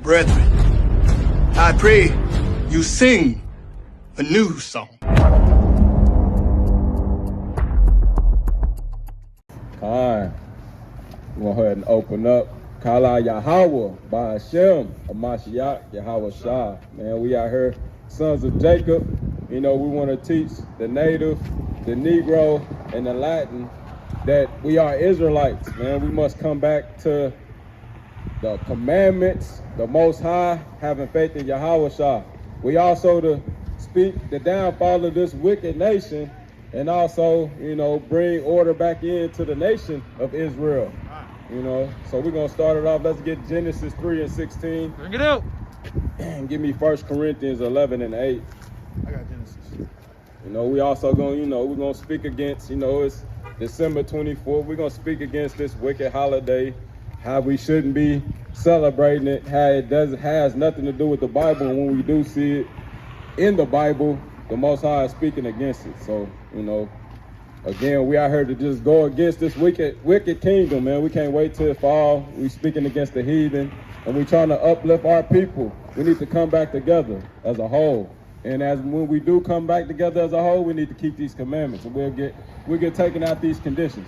Brethren, I pray you sing a new song. All right. We'll go ahead and open up. Kala Yahweh, by Hashem, Amashiach, Yahweh Shah. Man, we out here, sons of Jacob. You know, we want to teach the native, the Negro, and the Latin that we are Israelites, man. We must come back to the commandments, the Most High, having faith in Yahweh Shah. We also to speak the downfall of this wicked nation and also, you know, bring order back into the nation of Israel. You know, so we're going to start it off. Let's get Genesis 3 and 16. Bring it out. And give me 1 Corinthians 11 and 8. I got Genesis. You know, we also going to, you know, we're going to speak against, you know, it's December 24th. We're going to speak against this wicked holiday, how we shouldn't be celebrating it, how it has nothing to do with the Bible. And when we do see it in the Bible, the Most High is speaking against it. So, you know, again, we out here to just go against this wicked kingdom, man. We can't wait till it fall. We speaking against the heathen, and we trying to uplift our people. We need to come back together as a whole. And when we do come back together as a whole, we need to keep these commandments, and we'll get taken out these conditions.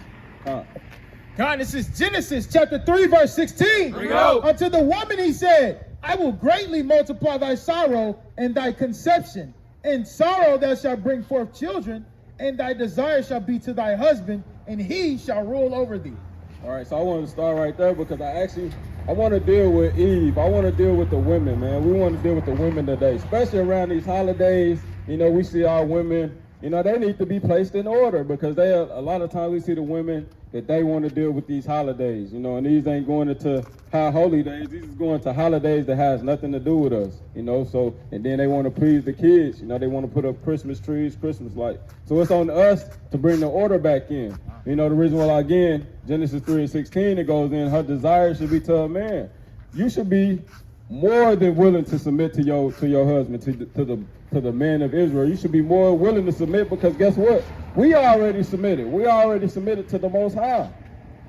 God, this is Genesis chapter 3, verse 16. Here we go. Unto the woman he said, I will greatly multiply thy sorrow and thy conception. In sorrow thou shalt bring forth children, and thy desire shall be to thy husband, and he shall rule over thee. All right, so I want to start right there because I want to deal with Eve. I want to deal with the women, man. We want to deal with the women today, especially around these holidays. You know, we see our women, you know, they need to be placed in order because a lot of times we see the women that they want to deal with these holidays, you know, and these ain't going into high holy days. These is going to holidays that has nothing to do with us, you know, so, and then they want to please the kids, you know, they want to put up Christmas trees, Christmas lights. So it's on us to bring the order back in. You know, the reason why, again, Genesis 3 and 16, it goes in, her desire should be to a man. You should be more than willing to submit to your husband, to the men of Israel. You should be more willing to submit because guess what? We already submitted. We already submitted to the Most High.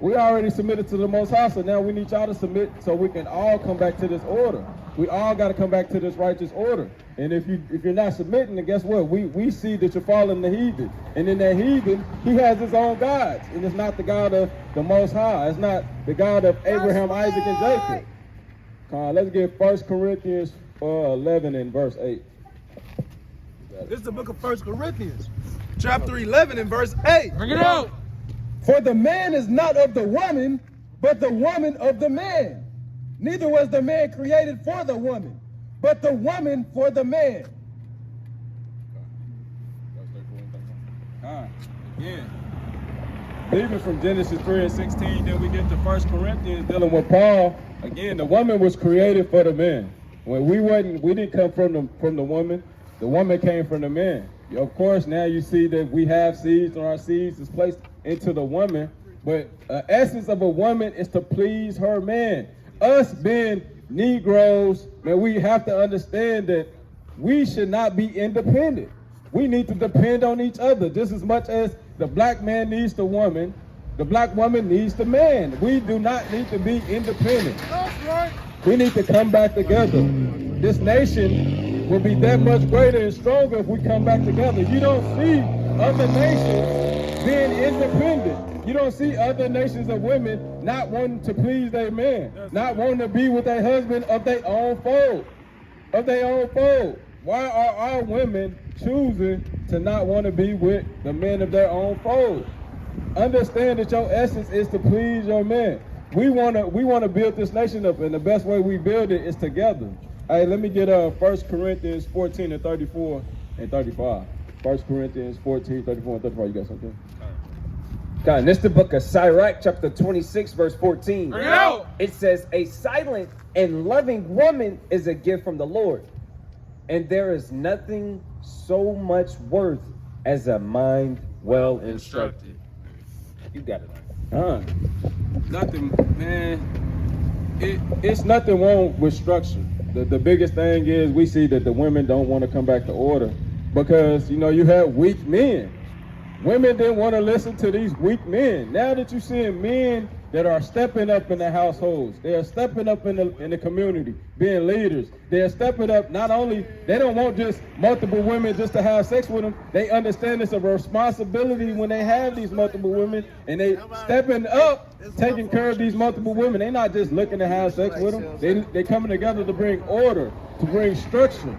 We already submitted to the Most High, so now we need y'all to submit so we can all come back to this order. We all got to come back to this righteous order. And if you're not submitting, then guess what? We see that you're following the heathen. And in that heathen, he has his own gods. And it's not the God of the Most High. It's not the God of Abraham, Isaac, and Jacob. Let's get 1 Corinthians 11 and verse 8. This is the book of 1 Corinthians, chapter 11 and verse 8. Bring it out. For the man is not of the woman, but the woman of the man. Neither was the man created for the woman, but the woman for the man. Again, leaving from Genesis 3 and 16, then we get to 1 Corinthians dealing with Paul. Again, the woman was created for the man. When we didn't come from the woman. The woman came from the man. Of course, now you see that we have seeds, and our seeds is placed into the woman. But the essence of a woman is to please her man. Us being Negroes, man, we have to understand that we should not be independent. We need to depend on each other just as much as the black man needs the woman, the black woman needs the man. We do not need to be independent. That's right. We need to come back together. This nation will be that much greater and stronger if we come back together. You don't see other nations being independent. You don't see other nations of women not wanting to please their man, not wanting to be with their husband of their own fold, Why are our women choosing to not want to be with the men of their own fold? Understand that your essence is to please your man. We want to build this nation up, and the best way we build it is together. Hey, let me get 1 Corinthians 14 and 34 and 35. 1 Corinthians 14, 34 and 35. You got something? God, and this is the book of Sirach, chapter 26, verse 14. Bring it out. It says, a silent and loving woman is a gift from the Lord, and there is nothing so much worth as a mind well instructed. You got it. Nothing, man. It's nothing wrong with structure. The biggest thing is we see that the women don't want to come back to order because, you know, you have weak men. Women didn't want to listen to these weak men. Now that you're seeing men that are stepping up in their households. They are stepping up in the community, being leaders. They are stepping up. Not only, they don't want just multiple women just to have sex with them. They understand it's a responsibility when they have these multiple women, and they stepping up, taking care of these multiple women. They're not just looking to have sex with them. They coming together to bring order, to bring structure,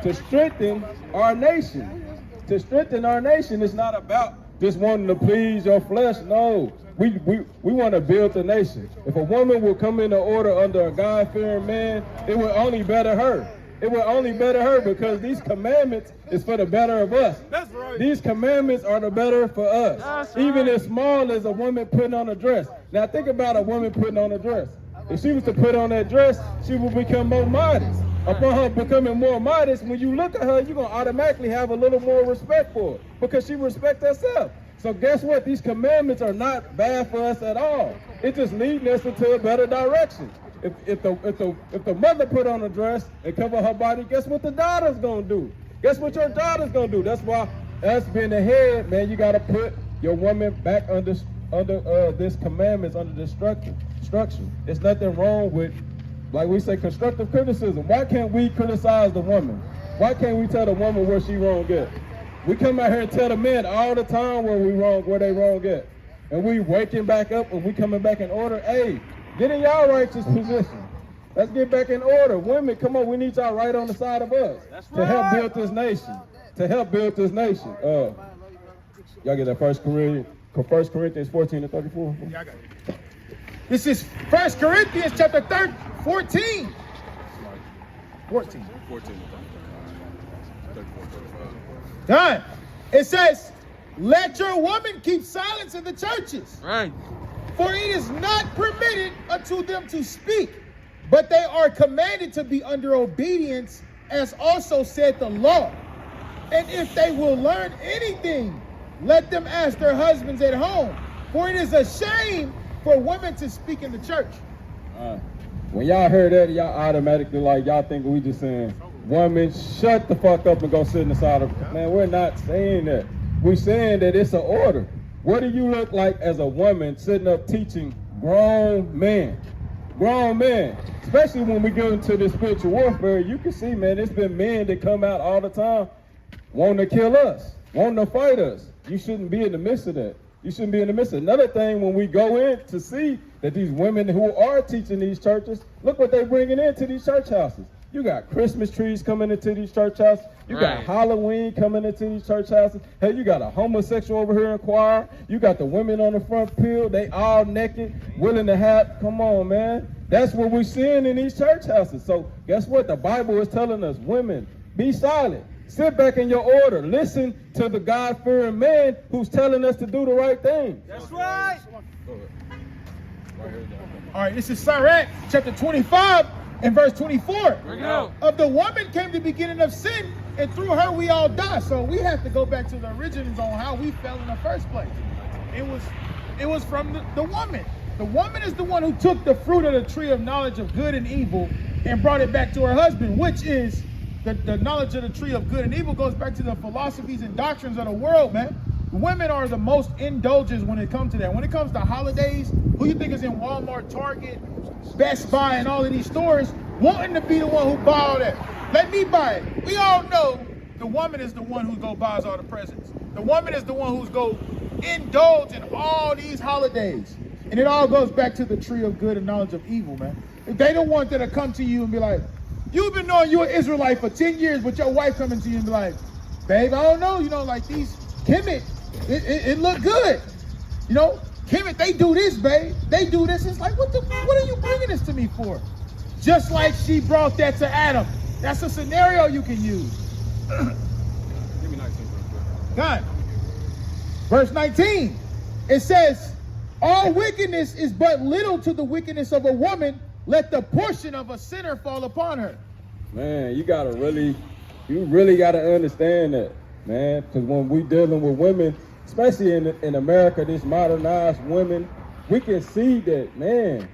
to strengthen our nation. To strengthen our nation, it's not about just wanting to please your flesh. No, we want to build the nation. If a woman will come into order under a God-fearing man, it will only better her. It will only better her because these commandments is for the better of us. That's right. These commandments are the better for us. That's Even right. as small as a woman putting on a dress. Now think about a woman putting on a dress. If she was to put on that dress, she would become more modest. Upon her becoming more modest, when you look at her, you're going to automatically have a little more respect for her because she respects herself. So guess what? These commandments are not bad for us at all. It's just leading us into a better direction. If the mother put on a dress and cover her body, guess what the daughter's going to do? Guess what your daughter's going to do? That's why us being the head, man, you got to put your woman back under this commandments, under this structure. There's nothing wrong with, like we say, constructive criticism. Why can't we criticize the woman? Why can't we tell the woman where she wrong at? We come out here and tell the men all the time where they wrong at. And we waking back up and we coming back in order. Hey, get in y'all righteous position. Let's get back in order. Women, come on, we need y'all right on the side of us. To help build this nation. To help build this nation. Y'all get that 1 Corinthians 14 and 34? Yeah, I got it. This is 1 Corinthians chapter 14. 14. Done. It says, let your woman keep silence in the churches. Right. For it is not permitted unto them to speak, but they are commanded to be under obedience, as also said the law. And if they will learn anything, let them ask their husbands at home. For it is a shame for women to speak in the church. When y'all hear that, y'all automatically y'all think we just saying, woman, shut the fuck up and go sit in the side of, man, we're not saying that. We're saying that it's an order. What do you look like as a woman sitting up teaching grown men? Grown men. Especially when we go into this spiritual warfare, you can see, man, it's been men that come out all the time wanting to kill us, wanting to fight us. You shouldn't be in the midst of that. You shouldn't be in the midst of it. Another thing, when we go in to see that these women who are teaching these churches, look what they're bringing into these church houses. You got Christmas trees coming into these church houses. You got Halloween coming into these church houses. Hey, you got a homosexual over here in choir. You got the women on the front pew. They all naked, willing to have. Come on, man. That's what we're seeing in these church houses. So guess what? The Bible is telling us, women, be silent. Sit back in your order. Listen to the God-fearing man who's telling us to do the right thing. That's right. All right, this is Sirach chapter 25 and verse 24. Bring it out. Of the woman came the beginning of sin, and through her we all die. So we have to go back to the origins on how we fell in the first place. It was from the woman. The woman is the one who took the fruit of the tree of knowledge of good and evil and brought it back to her husband, which is the knowledge of the tree of good and evil goes back to the philosophies and doctrines of the world, man. Women are the most indulgent when it comes to that. When it comes to holidays, who you think is in Walmart, Target, Best Buy, and all of these stores wanting to be the one who buy all that? Let me buy it. We all know the woman is the one who go buys all the presents. The woman is the one who's go indulge in all these holidays. And it all goes back to the tree of good and knowledge of evil, man. If they don't want to come to you and be like, you've been knowing you're an Israelite for 10 years, but your wife coming to you and be like, babe, I don't know, like these Kemet, it look good. Kemet, they do this, babe. They do this. It's like, what are you bringing this to me for? Just like she brought that to Adam. That's a scenario you can use. Give me 19 real quick. God. Verse 19, it says, all wickedness is but little to the wickedness of a woman. Let the portion of a sinner fall upon her. Man, you really got to understand that, man, because when we dealing with women, especially in America, these modernized women, we can see that, man,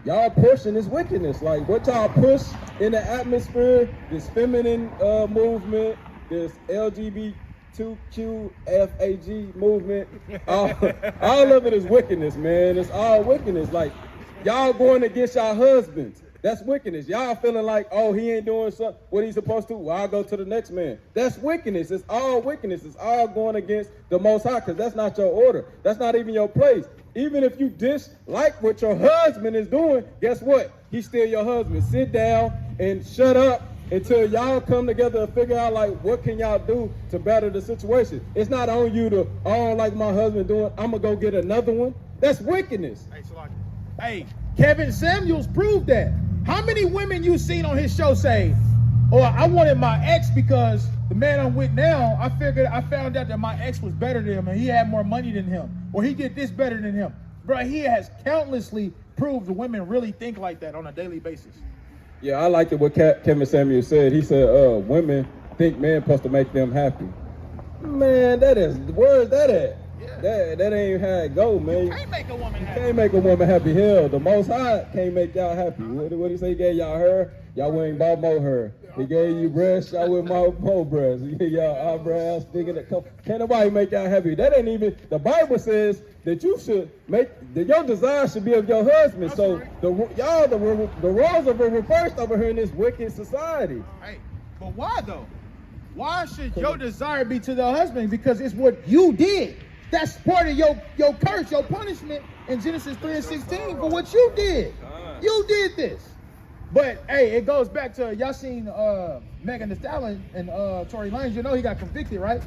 y'all pushing this wickedness. Like what y'all push in the atmosphere, this feminine movement, this LGBT 2QFAG movement, all of it is wickedness, man. It's all wickedness. Like, y'all going against y'all husbands. That's wickedness. Y'all feeling like, oh, he ain't doing something, what he's supposed to. Well, I'll go to the next man. That's wickedness. It's all wickedness. It's all going against the Most High, because that's not your order. That's not even your place. Even if you dislike what your husband is doing, guess what? He's still your husband. Sit down and shut up until y'all come together and figure out, like, what can y'all do to better the situation. It's not on you to, oh, like my husband doing, I'm going to go get another one. That's wickedness. Hey, Kevin Samuels proved that. How many women you seen on his show say, oh, I wanted my ex because the man I'm with now, I found out that my ex was better than him and he had more money than him, or he did this better than him. Bro, he has countlessly proved the women really think like that on a daily basis. Yeah, I liked it what Kevin Samuels said. He said, women think men supposed to make them happy. Man, that is, where's that at? Yeah. That ain't how it go, man. You can't make a woman happy. Can't make a woman happy. Hell, the Most High can't make y'all happy. What did he say? He gave y'all hair, y'all wouldn't bought more hair. He gave you breasts, y'all with more breasts. He gave y'all eyebrows, thinking that can't nobody make y'all happy. That ain't even, the Bible says that you should make, that your desire should be of your husband. That's so right. The roles are reversed over here in this wicked society. Hey, but why though? Why should your desire be to the husband? Because it's what you did. That's part of your curse, your punishment in Genesis 3:16 for what you did. You did this. But hey, it goes back to, y'all seen Megan Thee Stallion and Tory Lanez. You know he got convicted, right?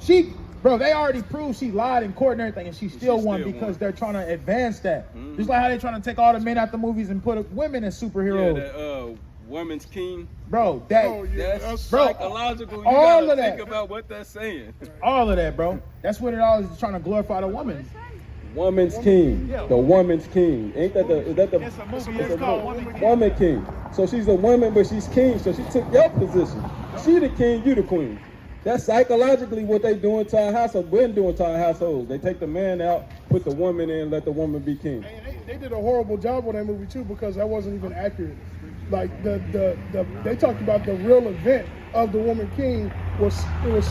They already proved she lied in court and everything, and she still won because they're trying to advance that. Just like how they're trying to take all the men out the movies and put women as superheroes. Yeah, that Woman's King. Bro, that's psychological. You all gotta of that. Think about what that's saying. All of that, bro. That's what it all is, trying to glorify the woman. Woman's King. The Woman's King. Ain't that the? Is that the? It's a movie. It's called Woman King. So she's a woman, but she's king. So she took your position. She the king, you the queen. That's psychologically what they doing to our household. Been doing to our households. They take the man out, put the woman in, let the woman be king. They did a horrible job on that movie too, because that wasn't even accurate. Like they talked about the real event of the Woman King was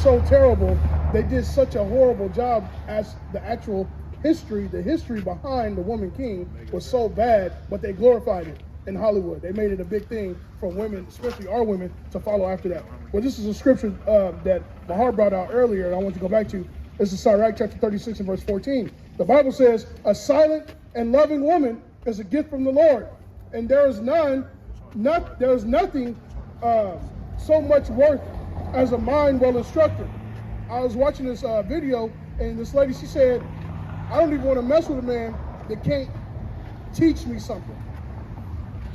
so terrible. They did such a horrible job as the actual history. The history behind the Woman King was so bad, but they glorified it in Hollywood. They made it a big thing for women, especially our women, to follow after that. Well, this is a scripture that Bahar brought out earlier, and I want to go back to. This is Sirach chapter 36 and verse 14. The Bible says, "A silent and loving woman is a gift from the Lord, and there is nothing so much worth as a mind well instructed." I was watching this video, and this lady, she said, "I don't even want to mess with a man that can't teach me something."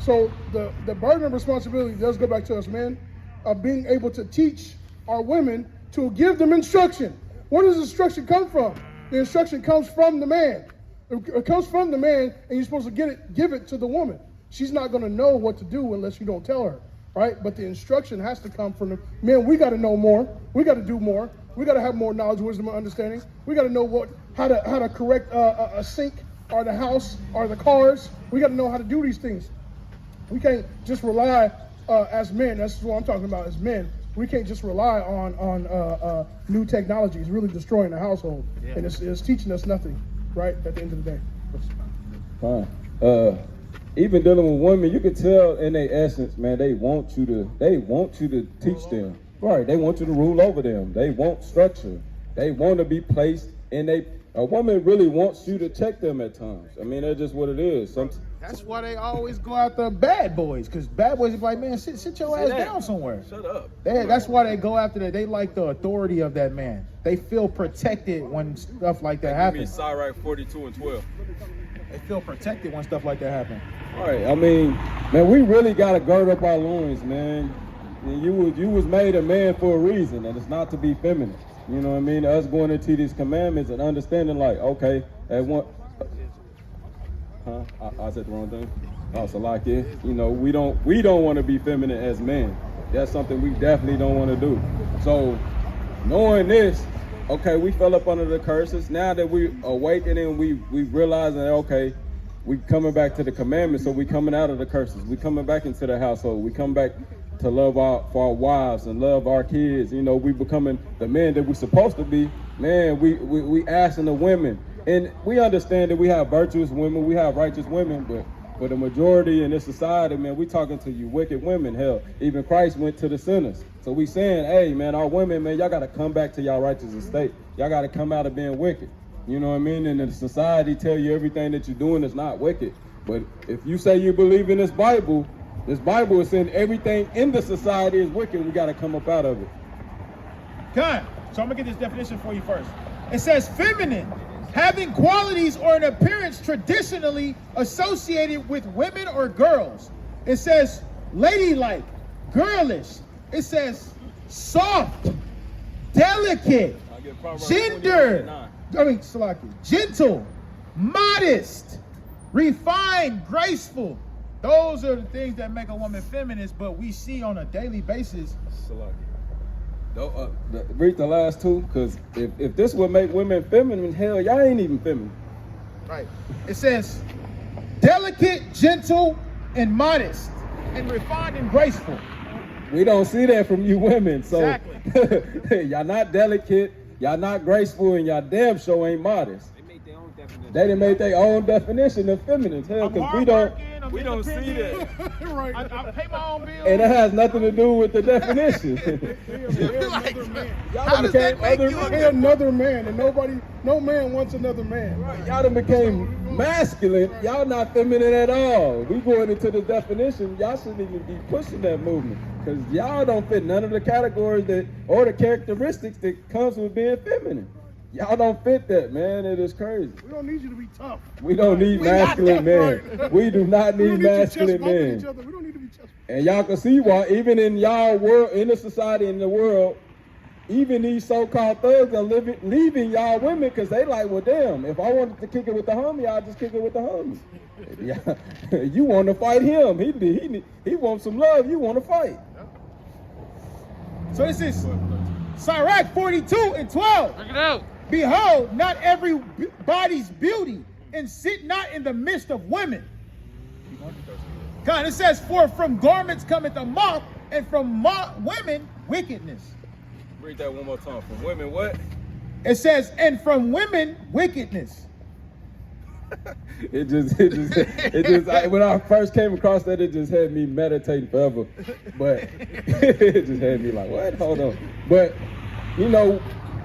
So the burden of responsibility does go back to us men, of being able to teach our women, to give them instruction. Where does instruction come from? The instruction comes from the man. It comes from the man, and you're supposed to give it to the woman. She's not going to know what to do unless you don't tell her, right? But the instruction has to come from the men. We got to know more. We got to do more. We got to have more knowledge, wisdom, and understanding. We got to know how to correct a sink or the house or the cars. We got to know how to do these things. We can't just rely as men. That's what I'm talking about as men. We can't just rely on new technology. It's really destroying the household, and it's teaching us nothing, right? At the end of the day. Fine. Even dealing with women, you can tell in their essence, man, they want you to teach them. Right, they want you to rule over them. They want structure. They want to be placed in a woman really wants you to check them at times. I mean, that's just what it is. That's why they always go after bad boys, because bad boys is like, man, sit your ass down somewhere. Shut up. That's why they go after that. They like the authority of that man. They feel protected when stuff like that happens. Give me Sirach 42 and 12. They feel protected when stuff like that happens. All right, I mean, man, we really got to gird up our loins, man. You was made a man for a reason, and it's not to be feminine. You know what I mean? Us going into these commandments and understanding, like, okay, at one, I said the wrong thing. Oh, so like it, you know, we don't want to be feminine as men. That's something we definitely don't want to do. So, knowing this, okay, we fell up under the curses. Now that we awakening, we realizing that, okay, we coming back to the commandments, so we coming out of the curses. We coming back into the household. We come back to love for our wives and love our kids. You know, we becoming the men that we're supposed to be. Man, we asking the women. And we understand that we have virtuous women, we have righteous women, but for the majority in this society, man, we talking to you wicked women. Hell, even Christ went to the sinners. So we saying, hey, man, our women, man, y'all got to come back to y'all righteous estate. Y'all got to come out of being wicked. You know what I mean? And the society tell you everything that you're doing is not wicked. But if you say you believe in this Bible is saying everything in the society is wicked. We got to come up out of it. Good. So I'm going to get this definition for you first. It says feminine, having qualities or an appearance traditionally associated with women or girls. It says ladylike, girlish. It says soft, delicate, gentle, modest, refined, graceful. Those are the things that make a woman feminist, but we see on a daily basis. Read the last two, because if this would make women feminine, hell, y'all ain't even feminine. Right. It says delicate, gentle, and modest, and refined and graceful. We don't see that from you women, so exactly. Y'all not delicate, y'all not graceful, and y'all damn sure ain't modest. They done made their own definition of feminine. Hell, because we don't see that. Right. I pay my own bills. And it has nothing to do with the definition. How does that make you another man, and no man wants another man. Right. Y'all done became masculine. Y'all not feminine at all. We going into the definition. Y'all shouldn't even be pushing that movement, because y'all don't fit none of the categories or the characteristics that comes with being feminine. Y'all don't fit that, man. It is crazy. We don't need you to be tough. We don't need masculine men. Right. We do not need masculine men. We don't need to be chest. And y'all can see why, even in y'all world, in the society, in the world, even these so-called thugs are leaving y'all women, because they like, well, damn, if I wanted to kick it with the homie, I'll just kick it with the homie. Yeah. You want to fight him. He wants some love. You want to fight. So this is Sirach 42:12. Check it out. Behold, not every body's beauty, and sit not in the midst of women. God, it says, for from garments cometh a moth, and from women wickedness. Read that one more time. From women, what? It says, and from women wickedness. It just when I first came across that, it just had me meditating forever. But it just had me like, what? Hold on. But you know,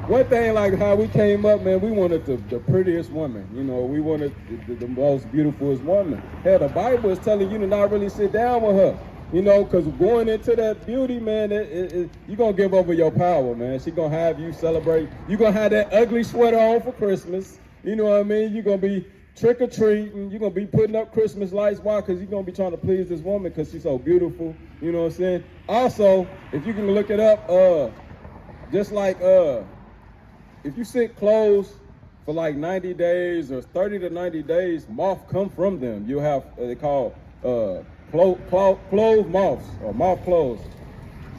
one thing, like how we came up, man, we wanted the prettiest woman. You know, we wanted the most beautifulest woman. Hell, the Bible is telling you to not really sit down with her. You know, because going into that beauty, man, you're going to give over your power, man. She's going to have you celebrate. You're going to have that ugly sweater on for Christmas. You know what I mean? You're going to be trick-or-treating. You're going to be putting up Christmas lights. Why? Because you're going to be trying to please this woman because she's so beautiful. You know what I'm saying? Also, if you can look it up, just like if you sit clothes for like 90 days or 30 to 90 days, moth come from them. You'll have, they call clove moths or moth clothes.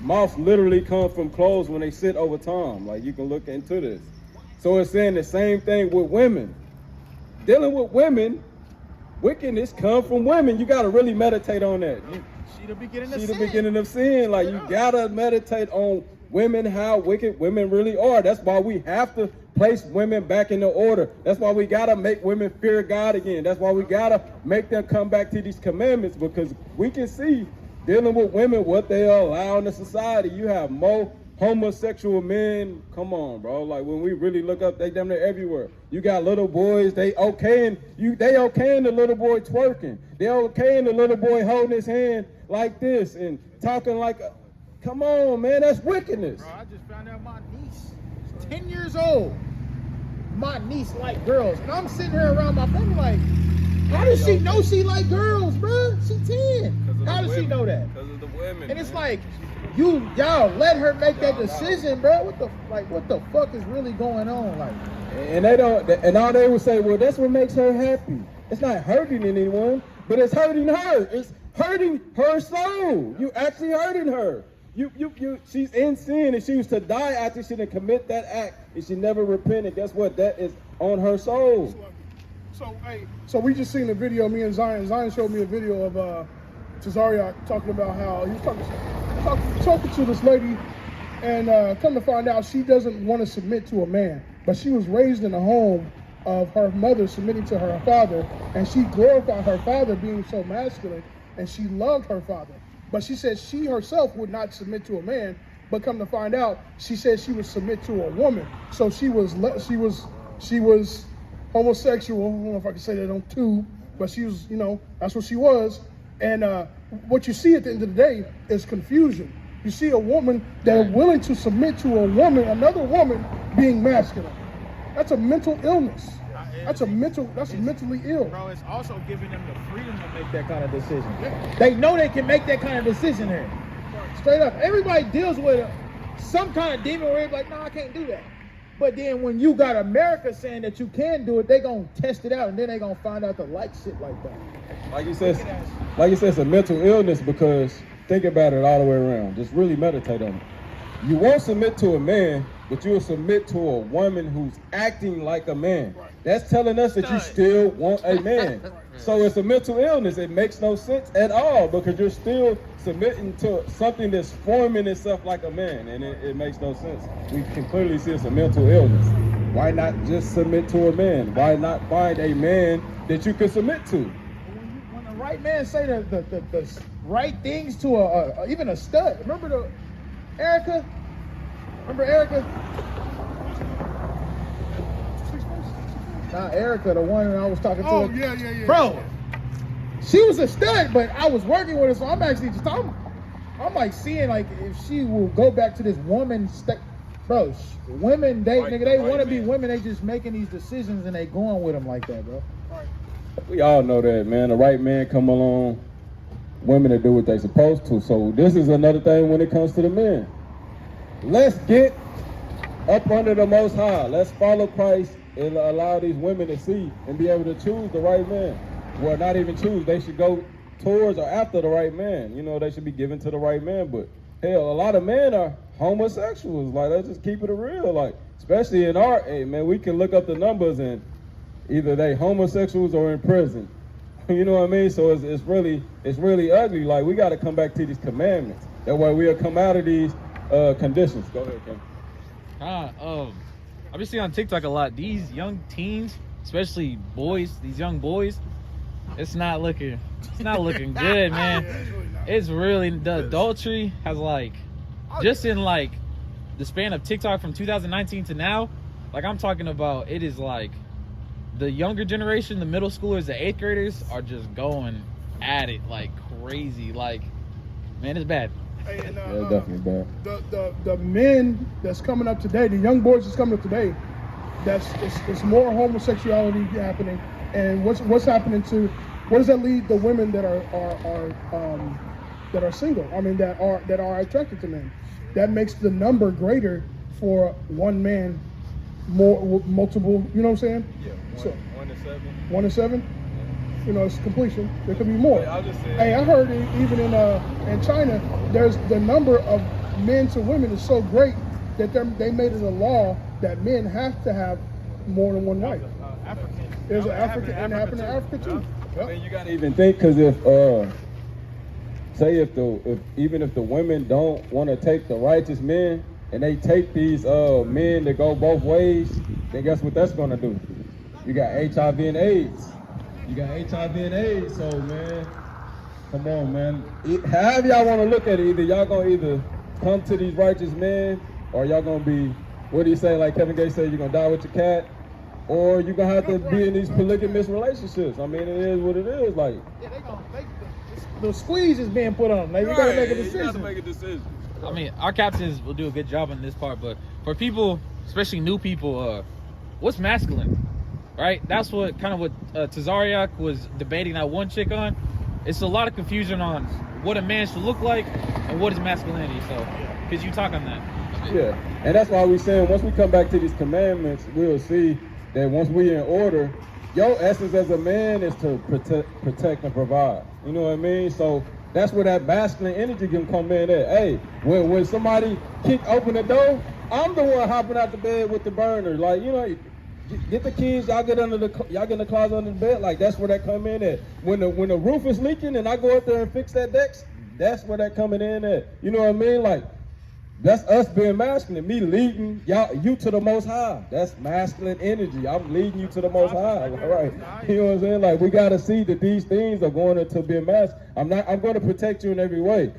Moths literally come from clothes when they sit over time. Like, you can look into this. So it's saying the same thing with women. Dealing with women, wickedness come from women. You got to really meditate on that. She the beginning of sin. sin. The beginning of sin. Like, you got to meditate on women, how wicked women really are. That's why we have to place women back in the order. That's why we got to make women fear God again. That's why we got to make them come back to these commandments, because we can see, dealing with women, what they allow in the society. You have more homosexual men. Come on, bro. Like, when we really look up, they damn near everywhere. You got little boys, they okaying the little boy twerking. They okaying the little boy holding his hand like this and talking like, come on, man, that's wickedness. Bro, I just found out my niece is 10 years old. My niece like girls. And I'm sitting here around my family like, how does she know she like girls, bro? She 10. How does she know that? Because of the women. And it's like, y'all let her make that decision, bro. What the fuck is really going on? Like, and they don't, and all they would say, well, that's what makes her happy. It's not hurting anyone, but it's hurting her. It's hurting her soul. You actually hurting her. She's in sin, and she was to die after she didn't commit that act, and she never repented. Guess what? That is on her soul. So we just seen a video, me and Zion. Zion showed me a video of Tazariak talking about how he was talking to this lady, and come to find out she doesn't want to submit to a man, but she was raised in a home of her mother submitting to her father, and she glorified her father being so masculine, and she loved her father. But she said she herself would not submit to a man, but come to find out, she said she would submit to a woman. So she was homosexual. I don't know if I can say that on tube, but she was, that's what she was. And what you see at the end of the day is confusion. You see a woman that is willing to submit to a woman, another woman being masculine. That's a mental illness. That's mentally ill. Bro, it's also giving them the freedom to make that kind of decision. Yeah. They know they can make that kind of decision here. Straight up. Everybody deals with some kind of demon where they're like, no, I can't do that. But then when you got America saying that you can do it, they gonna test it out, and then they gonna find out to like shit like that. Like you said, it's a mental illness, because think about it all the way around. Just really meditate on it. You won't submit to a man, but you'll submit to a woman who's acting like a man. That's telling us that you still want a man. So it's a mental illness. It makes no sense at all, because you're still submitting to something that's forming itself like a man, and it makes no sense. We can clearly see it's a mental illness. Why not just submit to a man? Why not find a man that you can submit to? When the right man say the right things to even a stud. Remember Erica? Remember Erica? Not Erica, the one I was talking to. Oh, yeah. Bro, she was a stud, but I was working with her, so I'm actually just I'm like seeing like if she will go back to this woman bro, women they want to be women, they just making these decisions and they going with them like that, bro. We all know that, man. The right man come along, women to do what they supposed to. So this is another thing when it comes to the men. Let's get up under the Most High. Let's follow Christ and allow these women to see and be able to choose the right man. Well, not even choose. They should go towards or after the right man. They should be given to the right man. But hell, a lot of men are homosexuals. Like, let's just keep it real. Like, especially in our age, man, we can look up the numbers and either they homosexuals or in prison. You know what I mean? So it's really ugly. Like, we got to come back to these commandments. That way we'll come out of these conditions. Go ahead, Ken. I've been seeing on TikTok a lot. These young teens, especially boys, these young boys, it's not looking good, man. It's really, the adultery has just in the span of TikTok from 2019 to now, I'm talking about, it is the younger generation, the middle schoolers, the 8th graders are just going at it like crazy. Man, it's bad. Hey, and, yeah, definitely bad. The men that's coming up today, the young boys that's coming up today, it's more homosexuality happening. And what's happening to, what does that lead the women that are single? I mean, that are attracted to men. That makes the number greater for one man, multiple. You know what I'm saying? Yeah, 1 to 7. 1 to 7. It's completion. There could be more. I'll just say, hey, I heard even in China, there's the number of men to women is so great that they made it a law that men have to have more than one wife. There's an African, and it happened in Africa too. I mean, you gotta even think, because if even if the women don't want to take the righteous men and they take these men that go both ways, then guess what that's gonna do? You got HIV and AIDS. So, man, come on, man. However y'all want to look at it, either y'all gonna come to these righteous men, or y'all gonna be, what do you say, like Kevin Gates said, you're gonna die with your cat, or you're gonna have to be in these polygamous relationships. I mean, it is what it is. The squeeze is being put on them. You gotta make a decision. You gotta make a decision. I mean, our captains will do a good job on this part, but for people, especially new people, what's masculine? Right? That's what Tazariak was debating that one chick on. It's a lot of confusion on what a man should look like and what is masculinity. So, could you talk on that? Yeah, and that's why we're saying once we come back to these commandments, we'll see that once we're in order, your essence as a man is to protect and provide. You know what I mean? So that's where that masculine energy can come in at. Hey, when somebody open the door, I'm the one hopping out the bed with the burner. Get the keys. Y'all get in the closet under the bed. Like that's where that come in at. When the roof is leaking and I go up there and fix that deck, that's where that coming in at. You know what I mean? Like that's us being masculine. Me leading you to the Most High. That's masculine energy. I'm leading you to the Most High. Right? You know what I'm saying? Like we gotta see that these things are going to be a mask. I'm going to protect you in every way.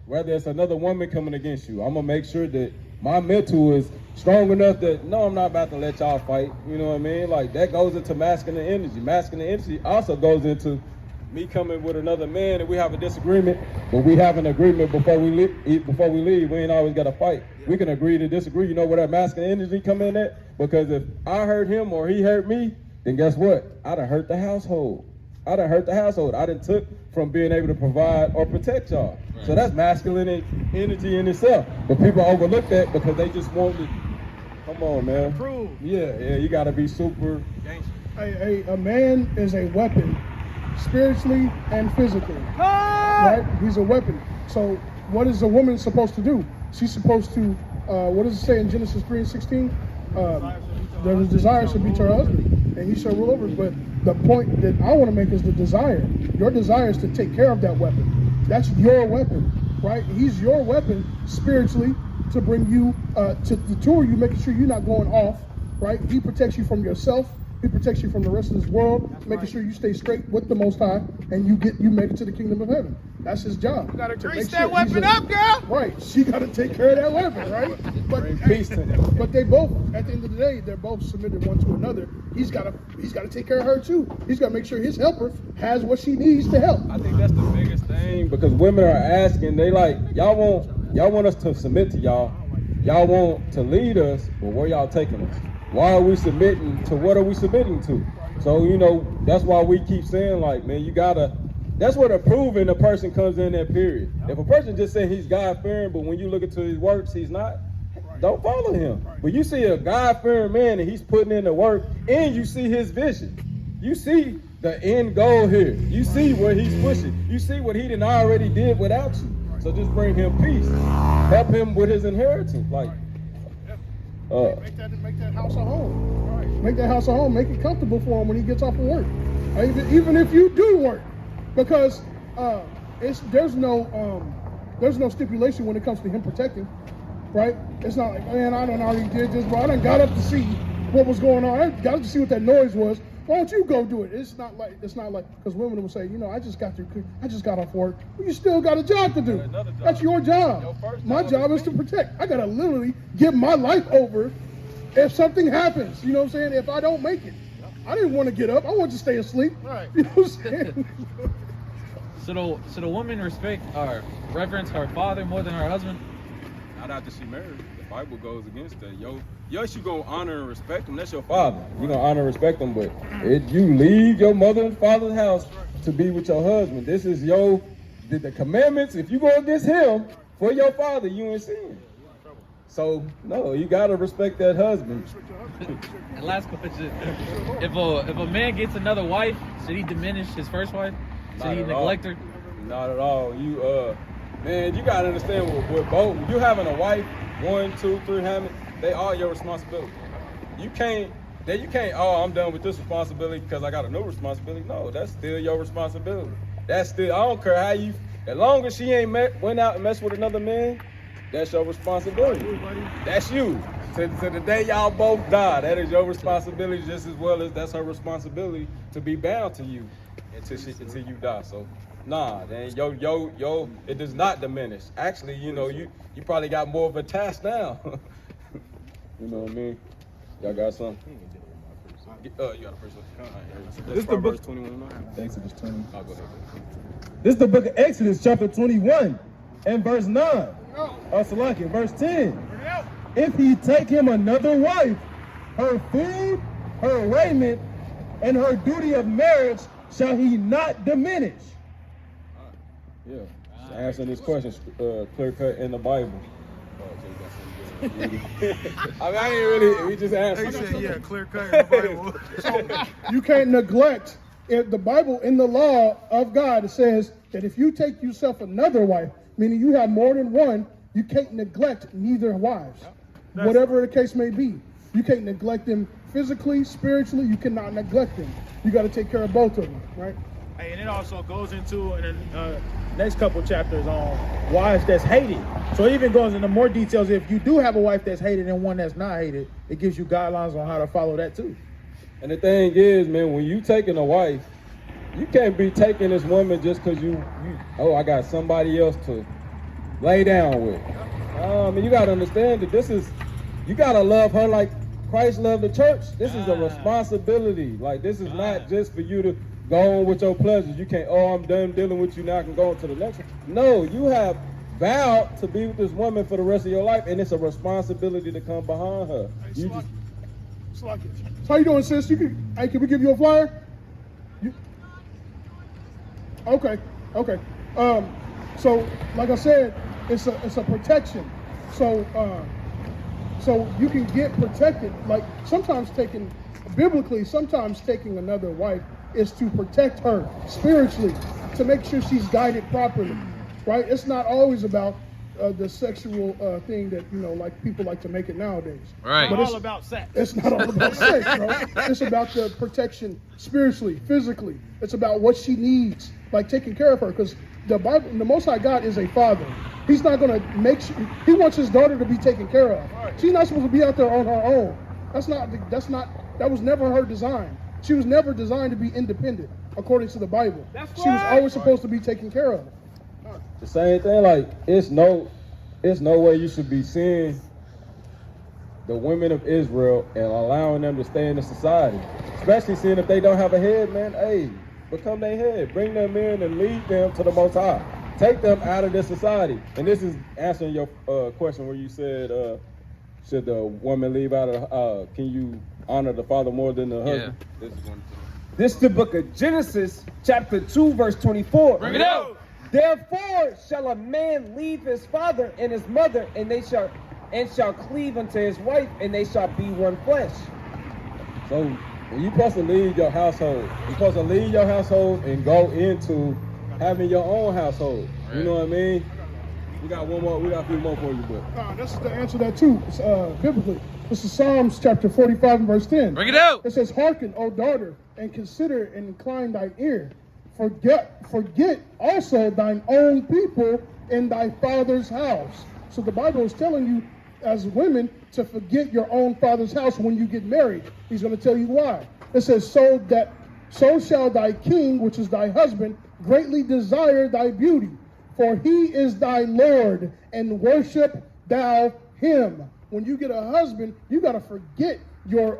Whether it's another woman coming against you, I'm gonna make sure that my mental is strong enough that no, I'm not about to let y'all fight. You know what I mean? Like that goes into masculine energy. Masculine energy also goes into me coming with another man and we have a disagreement, but we have an agreement before we leave. We ain't always got to fight. We can agree to disagree. You know where that masculine energy come in at? Because if I hurt him or he hurt me, then guess what? I done hurt the household. I done took from being able to provide or protect y'all. Right. So that's masculine energy in itself. But people overlook that because they just want to, come on, man. Prove. Yeah, you got to be super. A man is a weapon, spiritually and physically. Right? He's a weapon. So what is a woman supposed to do? She's supposed to, what does it say in Genesis 3:16? The desire should be to her husband, and he shall rule over. But the point that I want to make is the desire. Your desire is to take care of that weapon. That's your weapon, right? He's your weapon spiritually to bring you to deter you, making sure you're not going off, right? He protects you from yourself. He protects you from the rest of this world, making sure you stay straight with the Most High, and you make it to the kingdom of heaven. That's his job. You gotta grease that weapon up, girl. Right. She gotta take care of that weapon, right? But they both, at the end of the day, they're both submitted one to another. He's gotta take care of her too. He's gotta make sure his helper has what she needs to help. I think that's the biggest thing because women are asking, they like, y'all want us to submit to y'all. Y'all want to lead us, but where y'all taking us? Why are we submitting to what are we submitting to? So, you know, that's why we keep saying, like, man, that's where the proving a person comes in that period. If a person just saying he's God-fearing, but when you look into his works, he's not, don't follow him. But you see a God-fearing man and he's putting in the work and you see his vision. You see the end goal here. You see where he's pushing. You see what he done already did without you. So just bring him peace. Help him with his inheritance. Like, make that house a home. Right. Make that house a home. Make it comfortable for him when he gets off of work. Even if you do work, because there's no stipulation when it comes to him protecting, right? It's not like, man, I done already did this, bro. I done got up to see what was going on. I got up to see what that noise was. Why don't you go do it? It's not like because women will say, you know, I just got off work. Well, you still got a job to do. That's your job. My job is to protect. I gotta literally give my life over if something happens. You know what I'm saying? If I don't make it, I didn't want to get up. I wanted to stay asleep. Right. You know what I'm saying? So the woman respect or reverence her father more than her husband? Not after she married. The Bible goes against that. Yes, you gonna honor and respect him. That's your father. You gonna honor and respect him, but you leave your mother and father's house to be with your husband. This is the commandments. If you go against him for your father, you in sin. So no, you gotta respect that husband. And last question: if a man gets another wife, should he diminish his first wife? Should he neglect her? Not at all. Man, you gotta understand with both. You having a wife, 1, 2, 3, they are your responsibility. You can't. Oh, I'm done with this responsibility because I got a new responsibility. No, that's still your responsibility. That's still. I don't care how you. As long as she ain't went out and messed with another man, that's your responsibility. That's you. To the day y'all both die, that is your responsibility just as well as that's her responsibility to be bound to you until you die. So. Nah, then it does not diminish. Actually, you know, you probably got more of a task now. You know what I mean? Y'all got something? You got a first one. This is the book 21. Exodus 20. I'll go ahead. This is the book of Exodus, chapter 21, and verse 9. Salaki, verse 10. If he take him another wife, her food, her raiment, and her duty of marriage shall he not diminish. Yeah, answering this question clear cut in the Bible. I mean, I ain't really. We just answered. They said, yeah, clear cut in the Bible. So you can't neglect. If the Bible in the law of God, it says that if you take yourself another wife, meaning you have more than one, you can't neglect neither wives, whatever the case may be. You can't neglect them physically, spiritually. You cannot neglect them. You got to take care of both of them, right? Hey, and it also goes into in the next couple chapters on wives that's hated. So it even goes into more details. If you do have a wife that's hated and one that's not hated, it gives you guidelines on how to follow that too. And the thing is, man, when you taking a wife, you can't be taking this woman just because I got somebody else to lay down with. And you got to understand that you got to love her like Christ loved the church. This is a responsibility. Like, this is not just for you to go on with your pleasures. You can't, I'm done dealing with you now, I can go on to the next one. No, you have vowed to be with this woman for the rest of your life, and it's a responsibility to come behind her. Hey, so how you doing, sis? Can we give you a flyer? Okay. So like I said, it's a protection. So you can get protected. Like sometimes taking another wife is to protect her spiritually, to make sure she's guided properly, right? It's not always about the sexual thing that, like people like to make it nowadays. Right. But it's all about sex. It's not all about sex, bro. It's about the protection spiritually, physically. It's about what she needs, like taking care of her, because the Bible, the Most High God is a father. He's not going to make sure, he wants his daughter to be taken care of. She's not supposed to be out there on her own. That was never her design. She was never designed to be independent, according to the Bible. She was always supposed to be taken care of. The same thing, like it's no way you should be seeing the women of Israel and allowing them to stay in the society, especially seeing if they don't have a head, man. Hey, become their head, bring them in and lead them to the Most High. Take them out of this society. And this is answering your question where you said, should the woman leave out of? Can you honor the father more than the husband? Yeah. This is the book of Genesis, chapter 2, verse 24. Bring it out. Therefore shall a man leave his father and his mother, and shall cleave unto his wife, and they shall be one flesh. So you're supposed to leave your household. You're supposed to leave your household and go into having your own household. Right. You know what I mean? We got a few more for you, but this is the answer to that too. It's, biblically. This is Psalms chapter 45 and verse 10. Bring it out. It says, "Hearken, O daughter, and consider and incline thine ear. Forget also thine own people in thy father's house." So the Bible is telling you, as women, to forget your own father's house when you get married. He's going to tell you why. It says, so shall thy king, which is thy husband, greatly desire thy beauty. For he is thy Lord, and worship thou him. When you get a husband, you got to forget your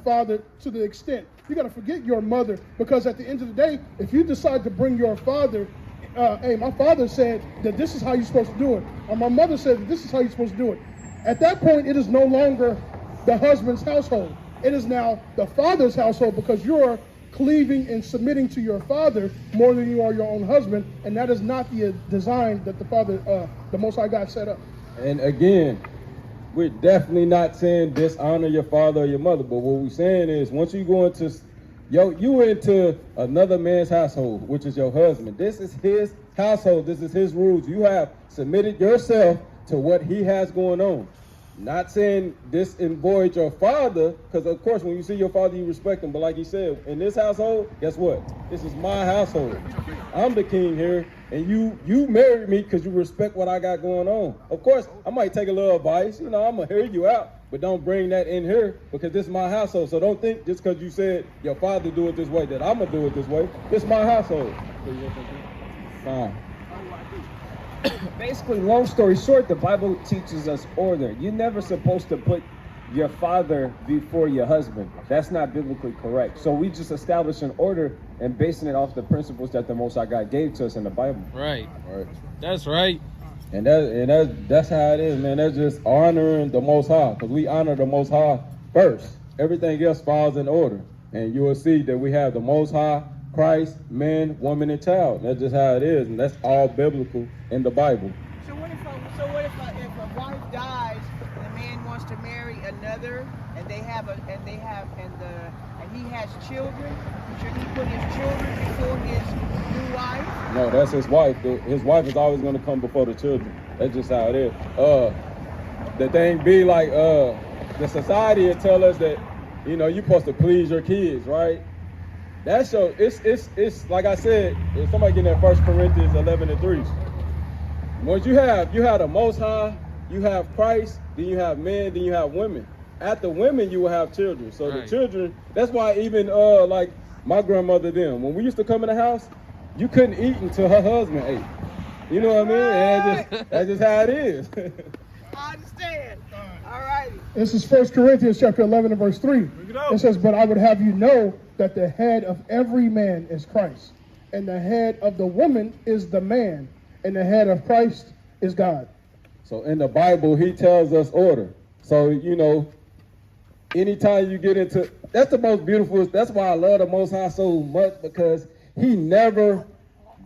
father to the extent. You got to forget your mother, because at the end of the day, if you decide to bring your father, hey, my father said that this is how you're supposed to do it, or my mother said that this is how you're supposed to do it. At that point, it is no longer the husband's household. It is now the father's household, because you're cleaving and submitting to your father more than you are your own husband, and that is not the design that the Father, the Most High God, set up. And again, we're definitely not saying dishonor your father or your mother, but what we're saying is once you go into you into another man's household, which is your husband. This is his household. This is his rules. You have submitted yourself to what he has going on. Not saying this avoids your father, because of course when you see your father, you respect him. But like he said, in this household, guess what? This is my household. I'm the king here, and you married me because you respect what I got going on. Of course, I might take a little advice. I'm gonna hear you out, but don't bring that in here, because this is my household. So don't think just because you said your father do it this way that I'm gonna do it this way. This is my household. Fine. Basically, long story short, the Bible teaches us order. You're never supposed to put your father before your husband. That's not biblically correct. So we just establish an order and basing it off the principles that the Most High God gave to us in the Bible. Right. That's right. And that's how it is, man. That's just honoring the Most High, because we honor the Most High first. Everything else falls in order, and you will see that we have the Most High, Christ, man, woman, and child. That's just how it is, and that's all biblical in the Bible. So what if a wife dies and the man wants to marry another, and he has children? Should he put his children before his new wife? No, that's his wife. His wife is always going to come before the children. That's just how it is. The thing be like, the society will tell us that, you know, you're supposed to please your kids, right? That's so it's like I said, if somebody get that 1 Corinthians 11:3. Once you have the Most High, you have Christ, then you have men, then you have women. After women, you will have children. So the children, that's why even like my grandmother them, when we used to come in the house, you couldn't eat until her husband ate. You know what I mean? And that's just how it is. I understand. All righty. This is 1 Corinthians chapter 11 and verse 3. It says, but I would have you know that the head of every man is Christ, and the head of the woman is the man, and the head of Christ is God. So in the Bible, he tells us order. So, you know, anytime you get into, that's the most beautiful, that's why I love the Most High so much, because he never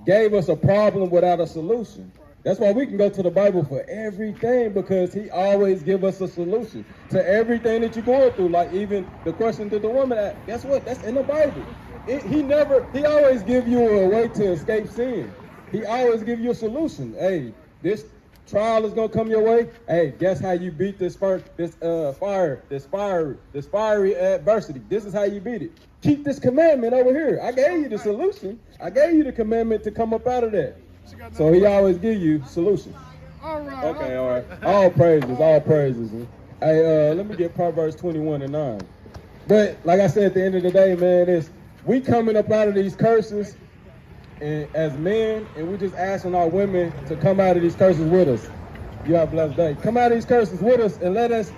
gave us a problem without a solution. That's why we can go to the Bible for everything, because he always give us a solution to everything that you're going through. Like even the question that the woman asked, guess what? That's in the Bible. He always give you a way to escape sin. He always give you a solution. Hey, this trial is gonna come your way. Hey, guess how you beat this fiery adversity. This is how you beat it. Keep this commandment over here. I gave you the solution. I gave you the commandment to come up out of that. So he always give you solutions. All right. Okay, all right. All praises. Hey, let me get Proverbs 21:9. But like I said, at the end of the day, man, is we coming up out of these curses and as men, and we just asking our women to come out of these curses with us. You have a blessed day. Come out of these curses with us and let us